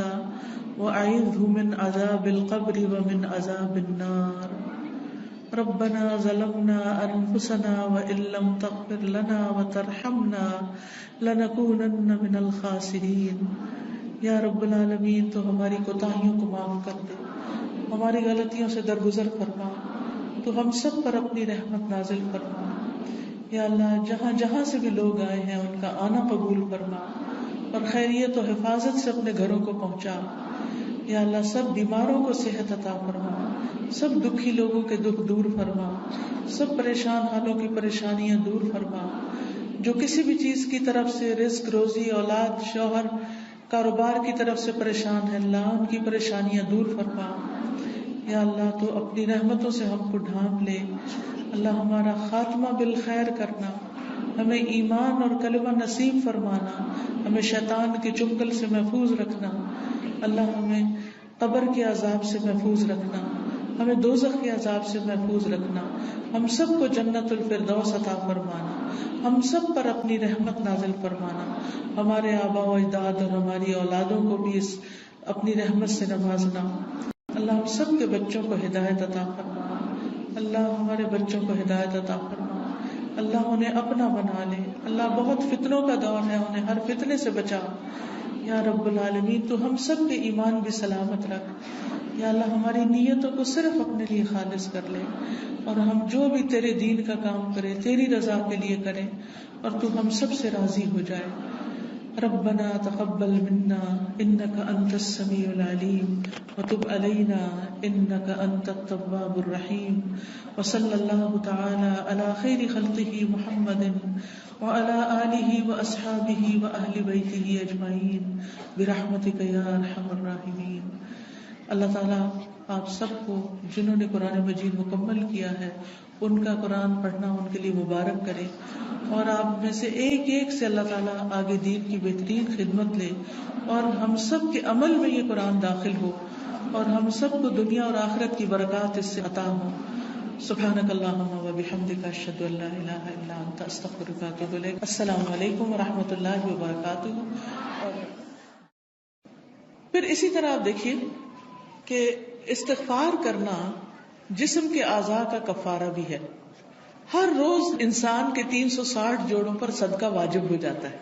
وأعذه من عذاب القبر ومن عذاب النار. ربنا ظلمنا أنفسنا وإن لم تغفر لنا وترحمنا لنكونن من الخاسرين. یا رب العالمین تو ہماری کوتاہیوں کو معاف کر دے، ہماری غلطیوں سے درگزر فرما، تو ہم سب پر اپنی رحمت نازل فرما. یا اللہ جہاں جہاں سے بھی لوگ آئے ہیں ان کا آنا قبول فرما اور خیریت و حفاظت سے اپنے گھروں کو پہنچا. یا اللہ سب بیماروں کو صحت عطا فرما، سب دکھی لوگوں کے دکھ دور فرما، سب پریشان حالوں کی پریشانیاں دور فرما. جو کسی بھی چیز کی طرف سے رزق روزی اولاد شوہر کاروبار کی طرف سے پریشان ہے اللہ ان کی پریشانیاں دور فرما. یا اللہ تو اپنی رحمتوں سے ہم کو ڈھانپ لے. اللہ ہمارا خاتمہ بالخیر کرنا، ہمیں ایمان اور کلمہ نصیب فرمانا، ہمیں شیطان کے چنگل سے محفوظ رکھنا. اللہ ہمیں قبر کے عذاب سے محفوظ رکھنا، ہمیں دوزخ کے عذاب سے محفوظ رکھنا. ہم سب کو جنت الفردوس عطا فرمانا، ہم سب پر اپنی رحمت نازل فرمانا. ہمارے آباء و اجداد اور ہماری اولادوں کو بھی اس اپنی رحمت سے نوازنا. اللہ ہم سب کے بچوں کو ہدایت عطا فرما. اللہ ہمارے بچوں کو ہدایت عطا فرما. اللہ انہیں اپنا بنا لے. اللہ بہت فتنوں کا دور ہے، انہیں ہر فتنے سے بچا. یا رب العالمین تو ہم سب کے ایمان بھی سلامت رکھ. یا اللہ ہماری نیتوں کو صرف اپنے لیے خالص کر لے، اور ہم جو بھی تیرے دین کا کام کریں تیری رضا کے لیے کریں، اور تو ہم سب سے راضی ہو جائے. ربنا تقبل منا انك انت السميع العليم وتب علينا انك انت التواب الرحيم وصلى الله تعالى على خير خلقه محمد وعلى آله واصحابه واهل بيته اجمعين برحمتك يا ارحم الراحمين. اللہ تعالیٰ آپ سب کو جنہوں نے قرآن مجید مکمل کیا ہے ان کا قرآن پڑھنا ان کے لیے مبارک کرے، اور آپ میں سے ایک ایک سے اللہ تعالیٰ آگے دین کی بہترین خدمت لے، اور ہم سب کے عمل میں یہ قرآن داخل ہو، اور ہم سب کو دنیا اور آخرت کی برکات اس سے عطا ہو. سبحانک اللہم و بحمدک اشہد ان لا الہ الا انت استغفرک و اتوب الیک. السلام علیکم و رحمۃ اللہ وبرکاتہ. اور پھر اسی طرح آپ دیکھیے کہ استغفار کرنا جسم کے اعضاء کا کفارہ بھی ہے. ہر روز انسان کے 360 جوڑوں پر صدقہ واجب ہو جاتا ہے.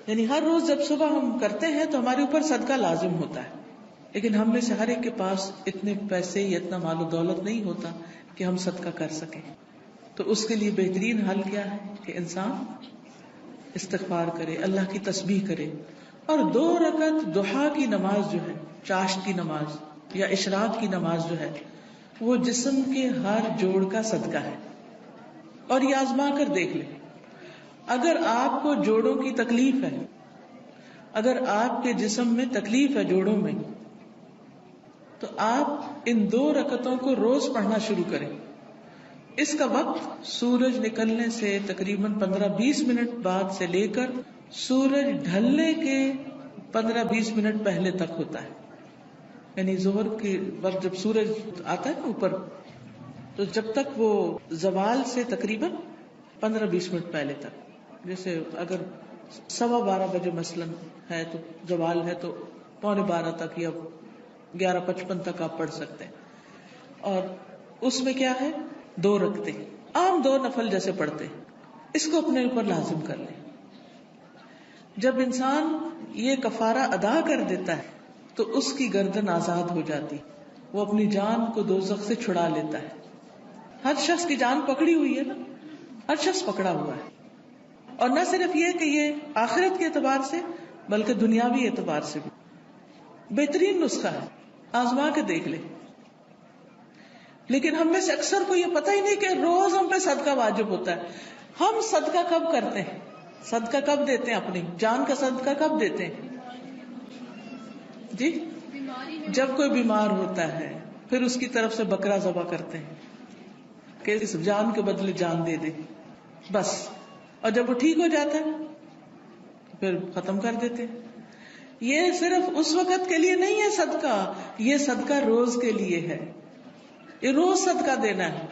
یعنی ہر روز جب صبح ہم کرتے ہیں تو ہمارے اوپر صدقہ لازم ہوتا ہے، لیکن ہم میں سے ہر ایک کے پاس اتنے پیسے یا اتنا مال و دولت نہیں ہوتا کہ ہم صدقہ کر سکیں. تو اس کے لیے بہترین حل کیا ہے کہ انسان استغفار کرے، اللہ کی تسبیح کرے، اور 2 رکعت ضحیٰ کی نماز جو ہے، چاشت کی نماز یا اشراق کی نماز جو ہے، وہ جسم کے ہر جوڑ کا صدقہ ہے. اور یہ آزما کر دیکھ لیں، اگر آپ کو جوڑوں کی تکلیف ہے، اگر آپ کے جسم میں تکلیف ہے جوڑوں میں، تو آپ ان 2 رکعتوں کو روز پڑھنا شروع کریں. اس کا وقت سورج نکلنے سے تقریباً 15-20 منٹ بعد سے لے کر سورج ڈھلنے کے 15-20 منٹ پہلے تک ہوتا ہے. یعنی ظہر کے وقت جب سورج آتا ہے نا اوپر، تو جب تک وہ زوال سے تقریباً 15-20 منٹ پہلے تک، جیسے اگر 12:15 بجے مثلاً ہے تو زوال ہے تو 11:45 تک یا 11:55 تک آپ پڑھ سکتے ہیں. اور اس میں کیا ہے، 2 رکعتیں عام 2 نفل جیسے پڑھتے ہیں، اس کو اپنے اوپر لازم کر لیں. جب انسان یہ کفارہ ادا کر دیتا ہے تو اس کی گردن آزاد ہو جاتی، وہ اپنی جان کو دوزخ سے چھڑا لیتا ہے. ہر شخص کی جان پکڑی ہوئی ہے نا، ہر شخص پکڑا ہوا ہے. اور نہ صرف یہ کہ یہ آخرت کے اعتبار سے بلکہ دنیاوی اعتبار سے بھی بہترین نسخہ ہے، آزما کے دیکھ لیں. لیکن ہم میں سے اکثر کو یہ پتہ ہی نہیں کہ روز ہم پہ صدقہ واجب ہوتا ہے. ہم صدقہ کب کرتے ہیں، صدقہ کب دیتے ہیں، اپنی جان کا صدقہ کب دیتے ہیں؟ جی، جب کوئی بیمار ہوتا ہے پھر اس کی طرف سے بکرا ذبح کرتے ہیں کہ اس جان کے بدلے جان دے دے، بس. اور جب وہ ٹھیک ہو جاتا ہے پھر ختم کر دیتے ہیں. یہ صرف اس وقت کے لیے نہیں ہے صدقہ، یہ صدقہ روز کے لیے ہے. یہ روز صدقہ دینا ہے،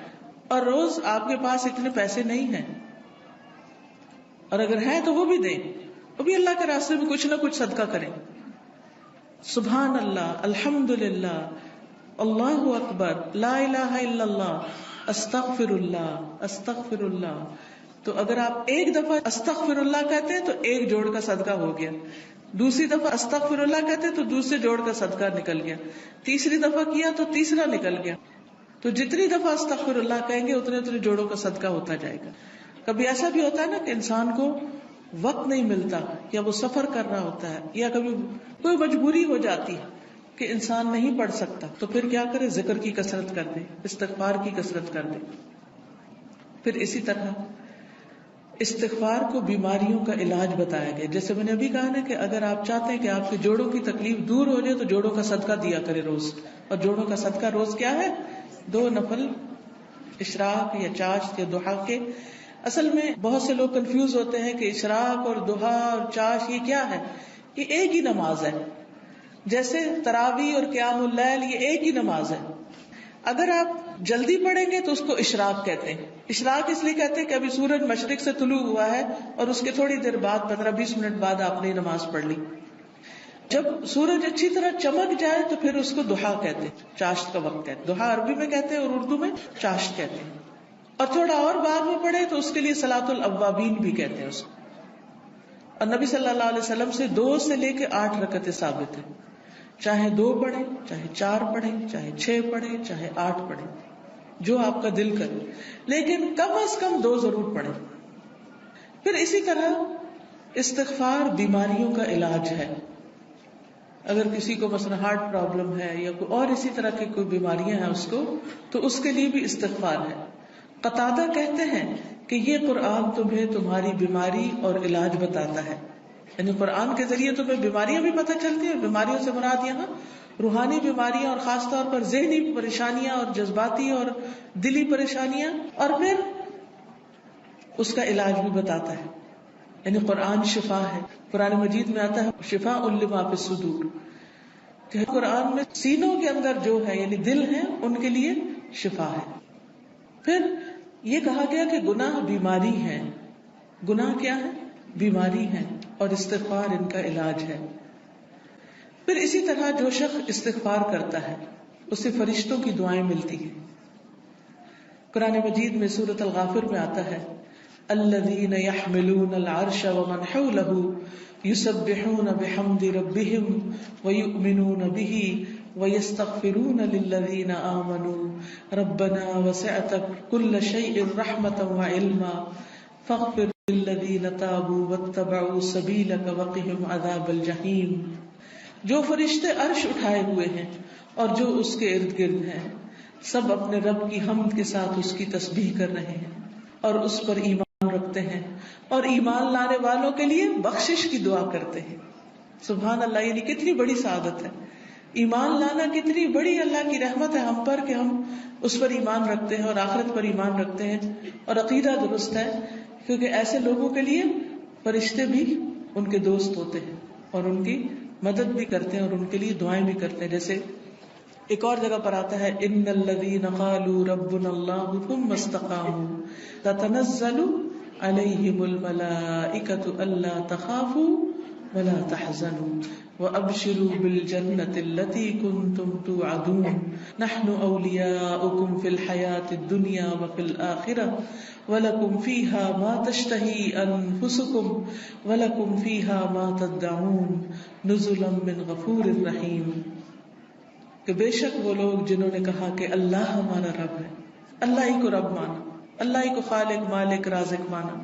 اور روز آپ کے پاس اتنے پیسے نہیں ہیں، اور اگر ہیں تو وہ بھی دیں، وہ بھی اللہ کے راستے میں کچھ نہ کچھ صدقہ کریں. سبحان اللہ، الحمدللہ، اللہ اکبر، لا الہ الا اللہ، استغفر اللہ، استغفر اللہ. تو اگر آپ ایک دفعہ استغفر اللہ کہتے ہیں تو 1 جوڑ کا صدقہ ہو گیا، دوسری دفعہ استغفر اللہ کہتے ہیں تو دوسرے جوڑ کا صدقہ نکل گیا، تیسری دفعہ کیا تو تیسرا نکل گیا. تو جتنی دفعہ استغفر اللہ کہیں گے اتنے جوڑوں کا صدقہ ہوتا جائے گا. کبھی ایسا بھی ہوتا ہے نا کہ انسان کو وقت نہیں ملتا، یا وہ سفر کر رہا ہوتا ہے، یا کبھی کوئی مجبوری ہو جاتی ہے کہ انسان نہیں پڑھ سکتا، تو پھر کیا کرے، ذکر کی کثرت کر دے، استغفار کی کثرت کر دے. پھر اسی طرح استغفار کو بیماریوں کا علاج بتایا گیا. جیسے میں نے ابھی کہا نا کہ اگر آپ چاہتے ہیں کہ آپ کے جوڑوں کی تکلیف دور ہو جائے تو جوڑوں کا صدقہ دیا کرے روز. اور جوڑوں کا صدقہ روز کیا ہے، 2 نفل اشراق یا چاشت یا ضحیٰ کے. اصل میں بہت سے لوگ کنفیوز ہوتے ہیں کہ اشراق اور ضحیٰ اور چاشت یہ کیا ہے. یہ ایک ہی نماز ہے، جیسے تراویح اور قیام اللیل یہ ایک ہی نماز ہے. اگر آپ جلدی پڑھیں گے تو اس کو اشراق کہتے ہیں. اشراق اس لیے کہتے ہیں کہ ابھی سورج مشرق سے طلوع ہوا ہے اور اس کے تھوڑی دیر بعد 15-20 منٹ بعد آپ نے نماز پڑھ لی. جب سورج اچھی طرح چمک جائے تو پھر اس کو ضحیٰ کہتے ہیں، چاشت کا وقت ہے. ضحیٰ عربی میں کہتے ہیں اور اردو میں چاشت کہتے ہیں. اور تھوڑا اور بعد میں پڑھے تو اس کے لیے صلاۃ الاوابین بھی کہتے ہیں اس کو. اور نبی صلی اللہ علیہ وسلم سے 2 سے لے کے 8 رکعتیں ثابت ہیں. چاہے 2 پڑھیں، چاہے 4 پڑھیں، چاہے 6 پڑھیں، چاہے 8 پڑھیں، جو آپ کا دل کرے، لیکن کم از کم 2 ضرور پڑھیں. پھر اسی طرح استغفار بیماریوں کا علاج ہے. اگر کسی کو مثلا ہارٹ پرابلم ہے یا کوئی اور اسی طرح کی کوئی بیماریاں ہیں اس کو، تو اس کے لیے بھی استغفار ہے. قتادہ کہتے ہیں کہ یہ قرآن تمہیں تمہاری بیماری اور علاج بتاتا ہے. یعنی قرآن کے ذریعے تمہیں بیماریاں بھی پتہ چلتی ہیں. بیماریوں سے مراد یہاں روحانی بیماریاں اور خاص طور پر ذہنی پریشانیاں اور جذباتی اور دلی پریشانیاں، اور پھر اس کا علاج بھی بتاتا ہے. یعنی قرآن شفا ہے. قرآن مجید میں آتا ہے شفاء لما فی الصدور، کہ قرآن میں سینوں کے اندر جو ہے یعنی دل ہے ان کے لیے شفا ہے. پھر یہ کہا گیا کہ گناہ بیماری ہے. گناہ کیا ہے؟ بیماری ہے، اور استغفار ان کا علاج ہے. پھر اسی طرح جو شخص استغفار کرتا ہے اسے فرشتوں کی دعائیں ملتی ہیں. قرآن مجید میں سورۃ الغافر میں آتا ہے الذین یحملون العرش ومن حولہ یسبحون بحمد ربہم ویؤمنون بہ ویستغفرون للذین آمنوا ربنا وسعت کل شیء رحمۃ وعلما فاغفر للذین تابوا واتبعوا سبیلک وقہم عذاب الجحیم. جو فرشتے عرش اٹھائے ہوئے ہیں اور جو اس کے ارد گرد ہیں سب اپنے رب کی حمد کے ساتھ اس کی تسبیح کر رہے ہیں اور اس پر ایمان رکھتے ہیں اور ایمان لانے والوں کے لیے بخشش کی دعا کرتے ہیں. سبحان اللہ، یعنی کتنی بڑی سعادت ہے. ایمان لانا کتنی بڑی اللہ کی رحمت ہے ہم پر کہ ہم اس پر ایمان رکھتے ہیں اور آخرت پر ایمان رکھتے ہیں اور عقیدہ درست ہے. کیونکہ ایسے لوگوں کے لیے فرشتے بھی ان کے دوست ہوتے ہیں اور ان کی مدد بھی کرتے ہیں اور ان کے لیے دعائیں بھی کرتے ہیں. جیسے ایک اور جگہ پر آتا ہے ان الذین قالوا ربنا اللہ ثم استقاموا تتنزل علیہم الملائکۃ الا تخافوا ولا تحزنوا وابشروا بالجنۃ التي كنتم توعدون نحن اولیاؤکم فی الحیاۃ الدنیا وفی الآخرۃ وَلَكُمْ فِيهَا مَا تَشْتَهِي أَنفُسُكُمْ وَلَكُمْ فِيهَا مَا تَدَّعُونَ نُزُلًا مِّنْ غَفُورٍ رَحِيمٍ. کہ بے شک وہ لوگ جنہوں نے کہا کہ اللہ ہمارا رب ہے، اللہ ہی کو رب مانا، اللہ ہی کو خالق مالک رازق مانا،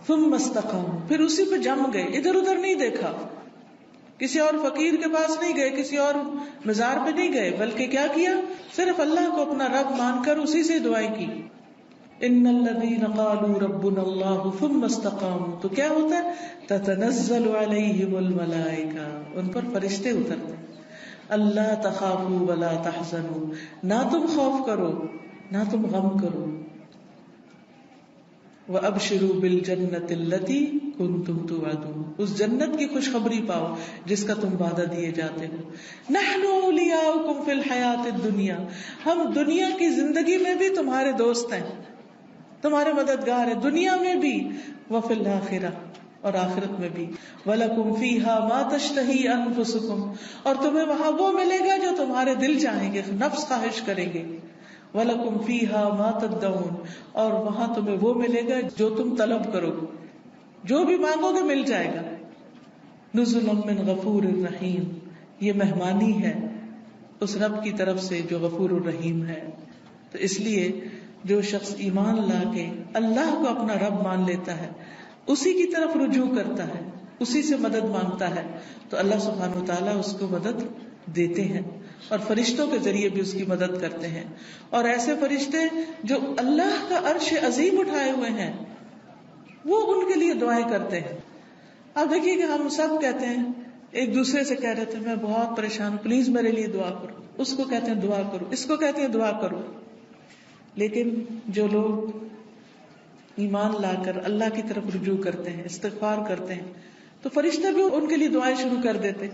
ثم استقاموا، پھر اسی پہ جم گئے، ادھر ادھر نہیں دیکھا، کسی اور فقیر کے پاس نہیں گئے، کسی اور مزار پہ نہیں گئے، بلکہ کیا کیا؟ صرف اللہ کو اپنا رب مان کر اسی سے دعائیں کی. ان الذین قالوا ربنا اللہ ثم استقاموا، تو کیا ہوتا ہے؟ تتنزل علیہم الملائکہ، ان پر فرشتے اترتے ہیں. اللہ تخافوا ولا تحزنوا، نہ تم خوف کرو نہ تم غم کرو. وابشروا بالجنۃ التي كنتم توعدون، اس جنت کی خوشخبری پاؤ جس کا تم وعدہ دیے جاتے ہو. نحن اولیاؤکم فی الحیاۃ الدنیا، ہم دنیا کی زندگی میں بھی تمہارے دوست ہیں، تمہارے مددگار ہیں، دنیا میں بھی، وفی الآخرہ، اور آخرت میں بھی. وَلَكُمْ فِيهَا مَا تَشْتَهِي أَنفُسُكُمْ، اور تمہیں وہاں وہ ملے گا جو تمہارے دل چاہیں گے، نفس خواہش کریں گے. وَلَكُمْ فِيهَا مَا تَدَّعُونَ، اور وہاں تمہیں وہ ملے گا جو تم طلب کرو گے، جو بھی مانگو گے مل جائے گا. نُزُلًا مِّنْ غَفُورٍ رَحِيمٍ، یہ مہمانی ہے اس رب کی طرف سے جو غفور الرحیم ہے. تو اس لیے جو شخص ایمان لا کے اللہ کو اپنا رب مان لیتا ہے، اسی کی طرف رجوع کرتا ہے، اسی سے مدد مانگتا ہے، تو اللہ سبحانہ وتعالیٰ اس کو مدد دیتے ہیں اور فرشتوں کے ذریعے بھی اس کی مدد کرتے ہیں. اور ایسے فرشتے جو اللہ کا عرش عظیم اٹھائے ہوئے ہیں وہ ان کے لیے دعائیں کرتے ہیں. آپ دیکھیے کہ ہم سب کہتے ہیں، ایک دوسرے سے کہہ رہے تھے میں بہت پریشان ہوں، پلیز میرے لیے دعا کرو، اس کو کہتے ہیں دعا کرو، اس کو کہتے ہیں دعا کرو. لیکن جو لوگ ایمان لا کر اللہ کی طرف رجوع کرتے ہیں، استغفار کرتے ہیں، تو فرشتے بھی ان کے لیے دعائیں شروع کر دیتے.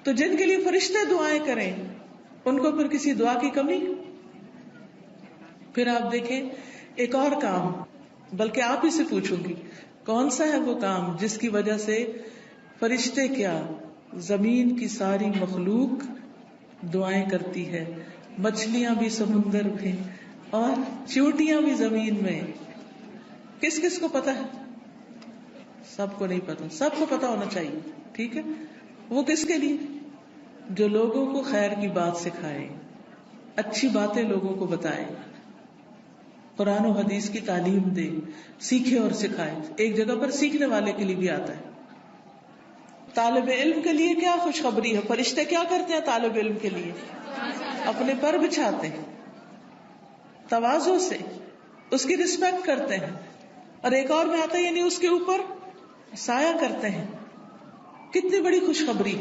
تو جن کے لیے فرشتے دعائیں کریں ان کو پھر کسی دعا کی کمی. پھر آپ دیکھیں ایک اور کام، بلکہ آپ ہی سے پوچھوں گی کون سا ہے وہ کام جس کی وجہ سے فرشتے کیا زمین کی ساری مخلوق دعائیں کرتی ہے، مچھلیاں بھی سمندر میں اور چیونٹیاں بھی زمین میں. کس کس کو پتا ہے؟ سب کو نہیں پتا، سب کو پتا ہونا چاہیے. ٹھیک ہے، وہ کس کے لیے؟ جو لوگوں کو خیر کی بات سکھائے، اچھی باتیں لوگوں کو بتائے. قرآن و حدیث کی تعلیم دے، سیکھے اور سکھائے. ایک جگہ پر سیکھنے والے کے لیے بھی آتا ہے. طالب علم کے لیے کیا خوشخبری ہے. فرشتے کیا کرتے ہیں طالب علم کے لیے؟ اپنے پر بچھاتے ہیں تواضع سے، اس کی رسپیکٹ کرتے ہیں. اور ایک اور میں آتا ہے یعنی اس کے اوپر سایہ کرتے ہیں. کتنی بڑی خوشخبری.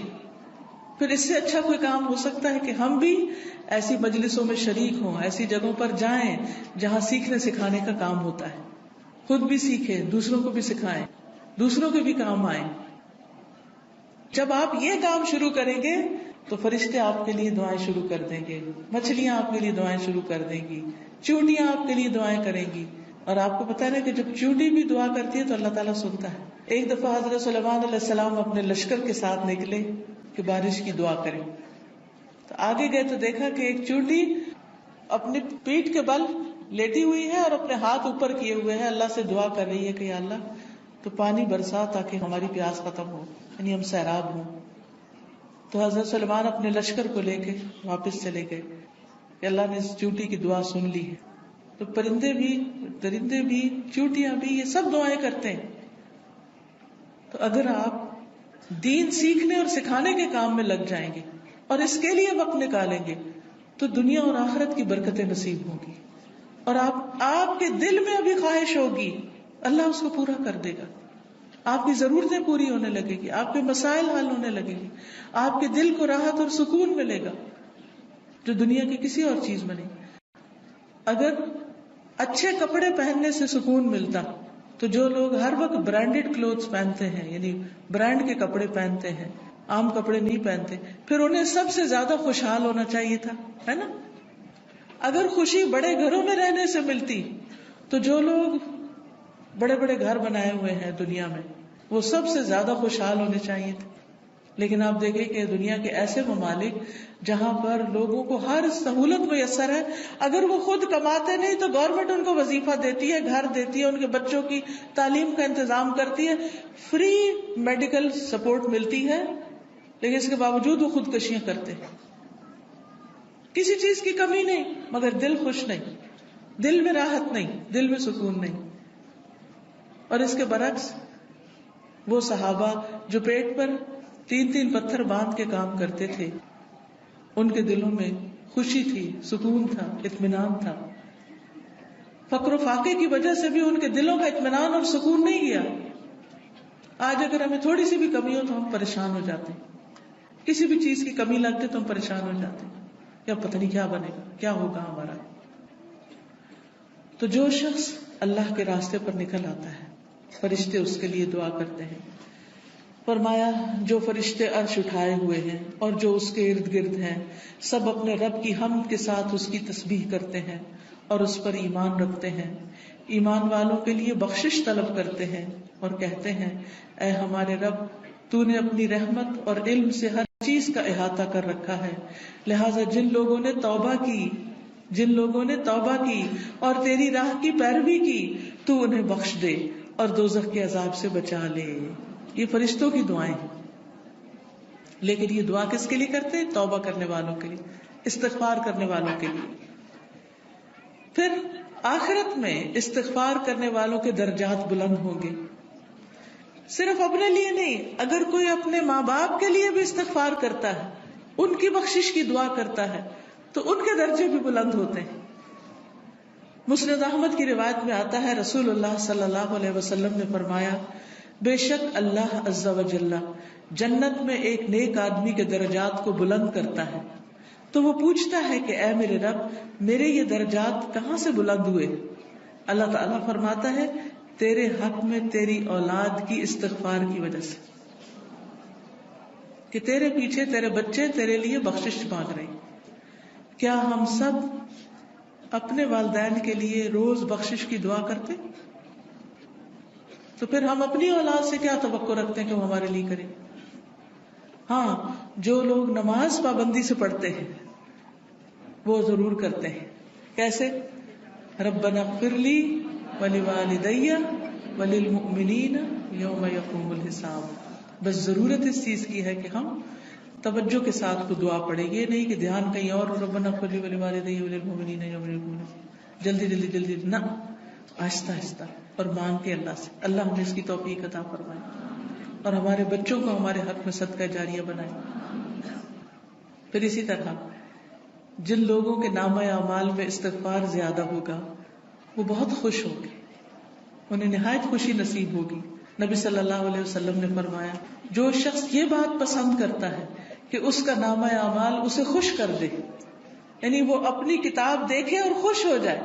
پھر اس سے اچھا کوئی کام ہو سکتا ہے کہ ہم بھی ایسی مجلسوں میں شریک ہوں، ایسی جگہوں پر جائیں جہاں سیکھنے سکھانے کا کام ہوتا ہے. خود بھی سیکھیں، دوسروں کو بھی سکھائیں، دوسروں کے بھی کام آئیں. جب آپ یہ کام شروع کریں گے تو فرشتے آپ کے لیے دعائیں شروع کر دیں گے، مچھلیاں آپ کے لیے دعائیں شروع کر دیں گی، چونٹیاں آپ کے لیے دعائیں کریں گی. اور آپ کو پتا ہے نا کہ جب چونٹی بھی دعا کرتی ہے تو اللہ تعالیٰ سنتا ہے. ایک دفعہ حضرت سلیمان علیہ السلام اپنے لشکر کے ساتھ نکلے کہ بارش کی دعا کریں. تو آگے گئے تو دیکھا کہ ایک چونٹی اپنی پیٹھ کے بل لیٹی ہوئی ہے اور اپنے ہاتھ اوپر کیے ہوئے ہے، اللہ سے دعا کر رہی ہے کہ یا اللہ تو پانی برسا تاکہ ہماری پیاس ختم ہو، یعنی ہم سیراب ہوں. تو حضرت سلیمان اپنے لشکر کو لے کے واپس چلے گئے کہ اللہ نے اس چونٹی کی دعا سن لی ہے. تو پرندے بھی، درندے بھی، چونٹیاں بھی، یہ سب دعائیں کرتے ہیں. تو اگر آپ دین سیکھنے اور سکھانے کے کام میں لگ جائیں گے اور اس کے لیے وقت نکالیں گے تو دنیا اور آخرت کی برکتیں نصیب ہوں گی. اور آپ کے دل میں ابھی خواہش ہوگی، اللہ اس کو پورا کر دے گا. آپ کی ضرورتیں پوری ہونے لگے گی، آپ کے مسائل حل ہونے لگے گی، آپ کے دل کو راحت اور سکون ملے گا جو دنیا کی کسی اور چیز میں نہیں. اگر اچھے کپڑے پہننے سے سکون ملتا تو جو لوگ ہر وقت برانڈیڈ کلوتھز پہنتے ہیں، یعنی برانڈ کے کپڑے پہنتے ہیں، عام کپڑے نہیں پہنتے، پھر انہیں سب سے زیادہ خوشحال ہونا چاہیے تھا، ہے نا. اگر خوشی بڑے گھروں میں رہنے سے ملتی تو جو لوگ بڑے بڑے گھر بنائے ہوئے ہیں دنیا میں وہ سب سے زیادہ خوشحال ہونے چاہیے تھے. لیکن آپ دیکھیں کہ دنیا کے ایسے ممالک جہاں پر لوگوں کو ہر سہولت میسر ہے، اگر وہ خود کماتے نہیں تو گورنمنٹ ان کو وظیفہ دیتی ہے، گھر دیتی ہے، ان کے بچوں کی تعلیم کا انتظام کرتی ہے، فری میڈیکل سپورٹ ملتی ہے، لیکن اس کے باوجود وہ خودکشیاں کرتے ہیں. کسی چیز کی کمی نہیں مگر دل خوش نہیں، دل میں راحت نہیں، دل میں سکون نہیں. اور اس کے برعکس وہ صحابہ جو پیٹ پر 3 پتھر باندھ کے کام کرتے تھے، ان کے دلوں میں خوشی تھی، سکون تھا، اطمینان تھا. فقر و فاقے کی وجہ سے بھی ان کے دلوں کا اطمینان اور سکون نہیں گیا. آج اگر ہمیں تھوڑی سی بھی کمی ہو تو ہم پریشان ہو جاتے ہیں، کسی بھی چیز کی کمی لگتی تو ہم پریشان ہو جاتے ہیں، یا پتہ نہیں کیا بنے گا، کیا ہوگا ہمارا. تو جو شخص اللہ کے راستے پر نکل آتا ہے فرشتے اس کے لیے دعا کرتے ہیں. فرمایا جو فرشتے عرش اٹھائے ہوئے ہیں اور جو اس کے ارد گرد ہیں سب اپنے رب کی حمد کے ساتھ اس کی تسبیح کرتے ہیں اور اس پر ایمان رکھتے ہیں. ایمان والوں کے لیے بخشش طلب کرتے ہیں اور کہتے ہیں اے ہمارے رب تو نے اپنی رحمت اور علم سے ہر چیز کا احاطہ کر رکھا ہے، لہٰذا جن لوگوں نے توبہ کی اور تیری راہ کی پیروی کی تو انہیں بخش دے اور دوزخ کے عذاب سے بچا لے. یہ فرشتوں کی دعائیں ہیں، لیکن یہ دعا کس کے لیے کرتے ہیں؟ توبہ کرنے والوں کے لیے، استغفار کرنے والوں کے لیے. پھر آخرت میں استغفار کرنے والوں کے درجات بلند ہوں گے. صرف اپنے لیے نہیں، اگر کوئی اپنے ماں باپ کے لیے بھی استغفار کرتا ہے، ان کی بخشش کی دعا کرتا ہے تو ان کے درجے بھی بلند ہوتے ہیں. مسند احمد کی روایت میں آتا ہے رسول اللہ صلی اللہ علیہ وسلم نے فرمایا بے شک اللہ عز و جل جنت میں ایک نیک آدمی کے درجات کو بلند کرتا ہے تو وہ پوچھتا ہے کہ اے میرے رب میرے یہ درجات کہاں سے بلند ہوئے؟ اللہ تعالیٰ فرماتا ہے تیرے حق میں تیری اولاد کی استغفار کی وجہ سے، کہ تیرے پیچھے تیرے بچے تیرے لیے بخشش مانگ رہے ہیں. کیا ہم سب اپنے والدین کے لیے روز بخشش کی دعا کرتے؟ تو پھر ہم اپنی اولاد سے کیا توقع رکھتے ہیں کہ وہ ہمارے لیے کرے؟ ہاں، جو لوگ نماز پابندی سے پڑھتے ہیں وہ ضرور کرتے ہیں. کیسے؟ ربنا اغفر لی ولوالدی وللمؤمنین یوم یقوم الحساب. بس ضرورت اس چیز کی ہے کہ ہم توجہ کے ساتھ کو دعا پڑھیں، یہ نہیں کہ دھیان کہیں اور. ربنا اغفر لی ولوالدی وللمؤمنین یوم یقوم الحساب. جلدی جلدی جلدی نہ، آہستہ آہستہ، اور مانگ کے اللہ سے. اللہ ہمیں اس کی توفیق عطا فرمائے اور ہمارے بچوں کو ہمارے حق میں صدقہ جاریہ بنائے. پھر اسی طرح جن لوگوں کے نامہ اعمال میں استغفار زیادہ ہوگا وہ بہت خوش ہوں گے، انہیں نہایت خوشی نصیب ہوگی. نبی صلی اللہ علیہ وسلم نے فرمایا جو شخص یہ بات پسند کرتا ہے کہ اس کا نامہ اعمال اسے خوش کر دے، یعنی وہ اپنی کتاب دیکھے اور خوش ہو جائے،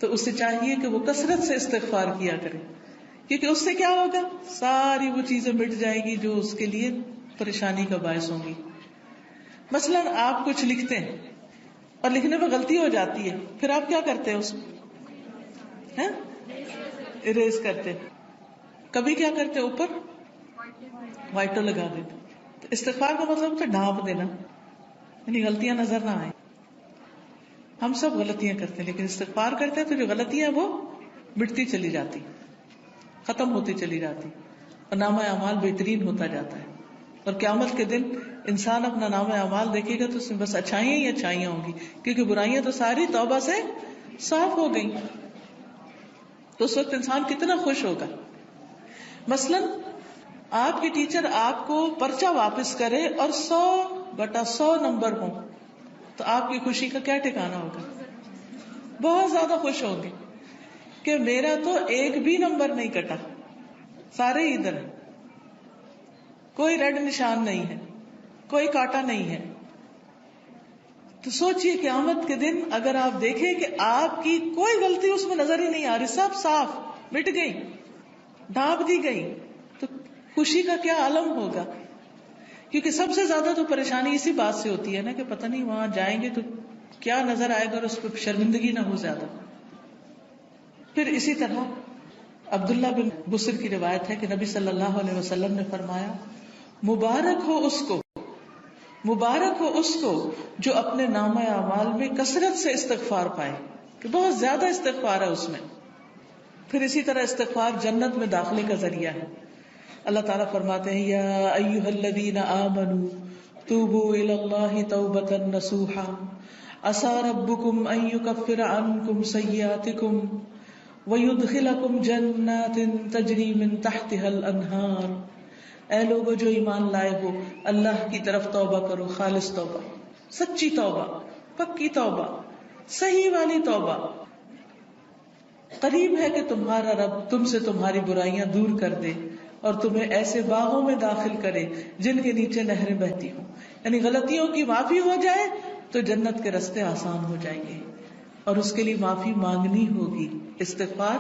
تو اسے چاہیے کہ وہ کثرت سے استغفار کیا کرے، کیونکہ اس سے کیا ہوگا، ساری وہ چیزیں مٹ جائیں گی جو اس کے لیے پریشانی کا باعث ہوں گی. مثلاً آپ کچھ لکھتے ہیں اور لکھنے میں غلطی ہو جاتی ہے، پھر آپ کیا کرتے ہیں، اس کو اریز کرتے ہیں. کبھی کیا کرتے ہیں، اوپر وائٹر لگا دیتے. تو استغفار کا مطلب ہوتا ہے ڈھانپ دینا، یعنی غلطیاں نظر نہ آئیں. ہم سب غلطیاں کرتے ہیں، لیکن استغفار کرتے ہیں تو جو غلطیاں وہ مٹتی چلی جاتی، ختم ہوتی چلی جاتی، اور نامہ اعمال بہترین ہوتا جاتا ہے. اور قیامت کے دن انسان اپنا نامہ اعمال دیکھے گا تو اس میں بس اچھائیاں ہی اچھائیاں ہوں گی، کیونکہ برائیاں تو ساری توبہ سے صاف ہو گئی. تو اس وقت انسان کتنا خوش ہوگا. مثلاً آپ کے ٹیچر آپ کو پرچہ واپس کرے اور 100/100 نمبر ہوں تو آپ کی خوشی کا کیا ٹھکانا ہوگا؟ بہت زیادہ خوش ہوں گے کہ میرا تو ایک بھی نمبر نہیں کٹا، سارے ادھر ہیں، کوئی ریڈ نشان نہیں ہے، کوئی کاٹا نہیں ہے. تو سوچئے قیامت کے دن اگر آپ دیکھیں کہ آپ کی کوئی غلطی اس میں نظر ہی نہیں آ رہی، سب صاف مٹ گئی، ڈھانپ دی گئی، تو خوشی کا کیا عالم ہوگا. کیونکہ سب سے زیادہ تو پریشانی اسی بات سے ہوتی ہے نا کہ پتہ نہیں وہاں جائیں گے تو کیا نظر آئے گا اور اس پہ شرمندگی نہ ہو زیادہ. پھر اسی طرح عبداللہ بن بصر کی روایت ہے کہ نبی صلی اللہ علیہ وسلم نے فرمایا مبارک ہو اس کو جو اپنے نامہ اعمال میں کثرت سے استغفار پائے، کہ بہت زیادہ استغفار ہے اس میں. پھر اسی طرح استغفار جنت میں داخلے کا ذریعہ ہے. اللہ تعالیٰ فرماتے ہیں یا ایھا الذین آمنوا توبوا الی اللہ توبۃ نصوحا عسى ربکم ان یکفر عنکم سیئاتکم وَيُدْخِلَكُمْ جَنَّاتٍ تَجْرِي مِن تَحْتِهَا الْأَنْهَارُ، اے لوگو جو ایمان لائے ہو اللہ کی طرف توبہ کرو، خالص توبہ، سچی توبہ، پکی توبہ، صحیح والی توبہ. قریب ہے کہ تمہارا رب تم سے تمہاری برائیاں دور کر دے اور تمہیں ایسے باغوں میں داخل کرے جن کے نیچے نہریں بہتی ہوں. یعنی غلطیوں کی معافی ہو جائے تو جنت کے راستے آسان ہو جائیں گے، اور اس کے لیے معافی مانگنی ہوگی، استغفار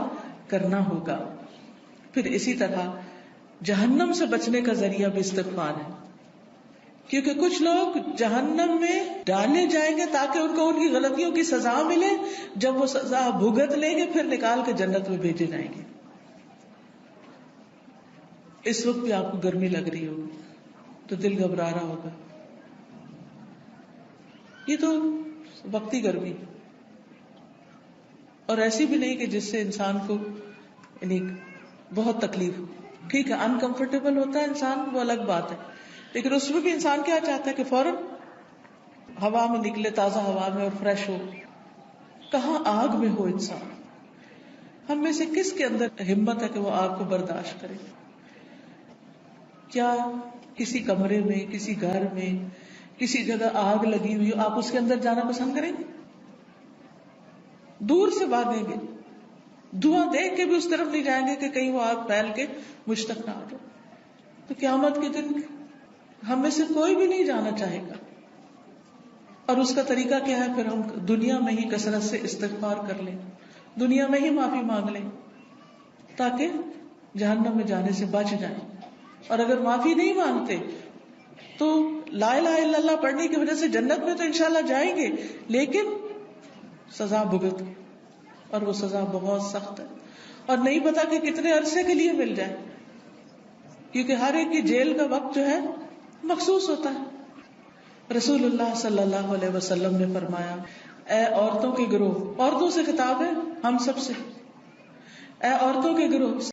کرنا ہوگا. پھر اسی طرح جہنم سے بچنے کا ذریعہ بھی استغفار ہے، کیونکہ کچھ لوگ جہنم میں ڈالے جائیں گے تاکہ ان کو ان کی غلطیوں کی سزا ملے، جب وہ سزا بھگت لیں گے پھر نکال کے جنت میں بھیجے جائیں گے. اس وقت بھی آپ کو گرمی لگ رہی ہوگی تو دل گھبرا رہا ہوگا، یہ تو وقتی گرمی، اور ایسی بھی نہیں کہ جس سے انسان کو یعنی بہت تکلیف ہو. ٹھیک ہے انکمفرٹیبل ہوتا ہے انسان، وہ الگ بات ہے، لیکن اس میں بھی انسان کیا چاہتا ہے کہ فوراً ہوا میں نکلے، تازہ ہوا میں، اور فریش ہو. کہاں آگ میں ہو انسان. ہم میں سے کس کے اندر ہمت ہے کہ وہ آگ کو برداشت کرے؟ کیا کسی کمرے میں، کسی گھر میں، کسی جگہ آگ لگی ہوئی ہو، آپ اس کے اندر جانا پسند کریں گے؟ دور سے بھاگیں گے، دھواں دیکھ کے بھی اس طرف نہیں جائیں گے کہ کہیں وہ آگ پھیل کے مجھ تک نہ آ جائے. تو قیامت کے دن ہم میں سے کوئی بھی نہیں جانا چاہے گا. اور اس کا طریقہ کیا ہے؟ پھر ہم دنیا میں ہی کثرت سے استغفار کر لیں، دنیا میں ہی معافی مانگ لیں تاکہ جہنم میں جانے سے بچ جائیں. اور اگر معافی نہیں مانگتے تو لا الہ الا اللہ پڑھنے کی وجہ سے جنت میں تو انشاءاللہ جائیں گے، لیکن سزا بھگت کے، اور وہ سزا بہت سخت ہے، اور نہیں پتا کہ کتنے عرصے کے لیے مل جائے، کیونکہ ہر ایک کی جیل کا وقت جو ہے مخصوص ہوتا ہے. رسول اللہ صلی اللہ علیہ وسلم نے فرمایا اے عورتوں کے گروہ، عورتوں سے خطاب ہے ہم سب سے، اے عورتوں کے گروہ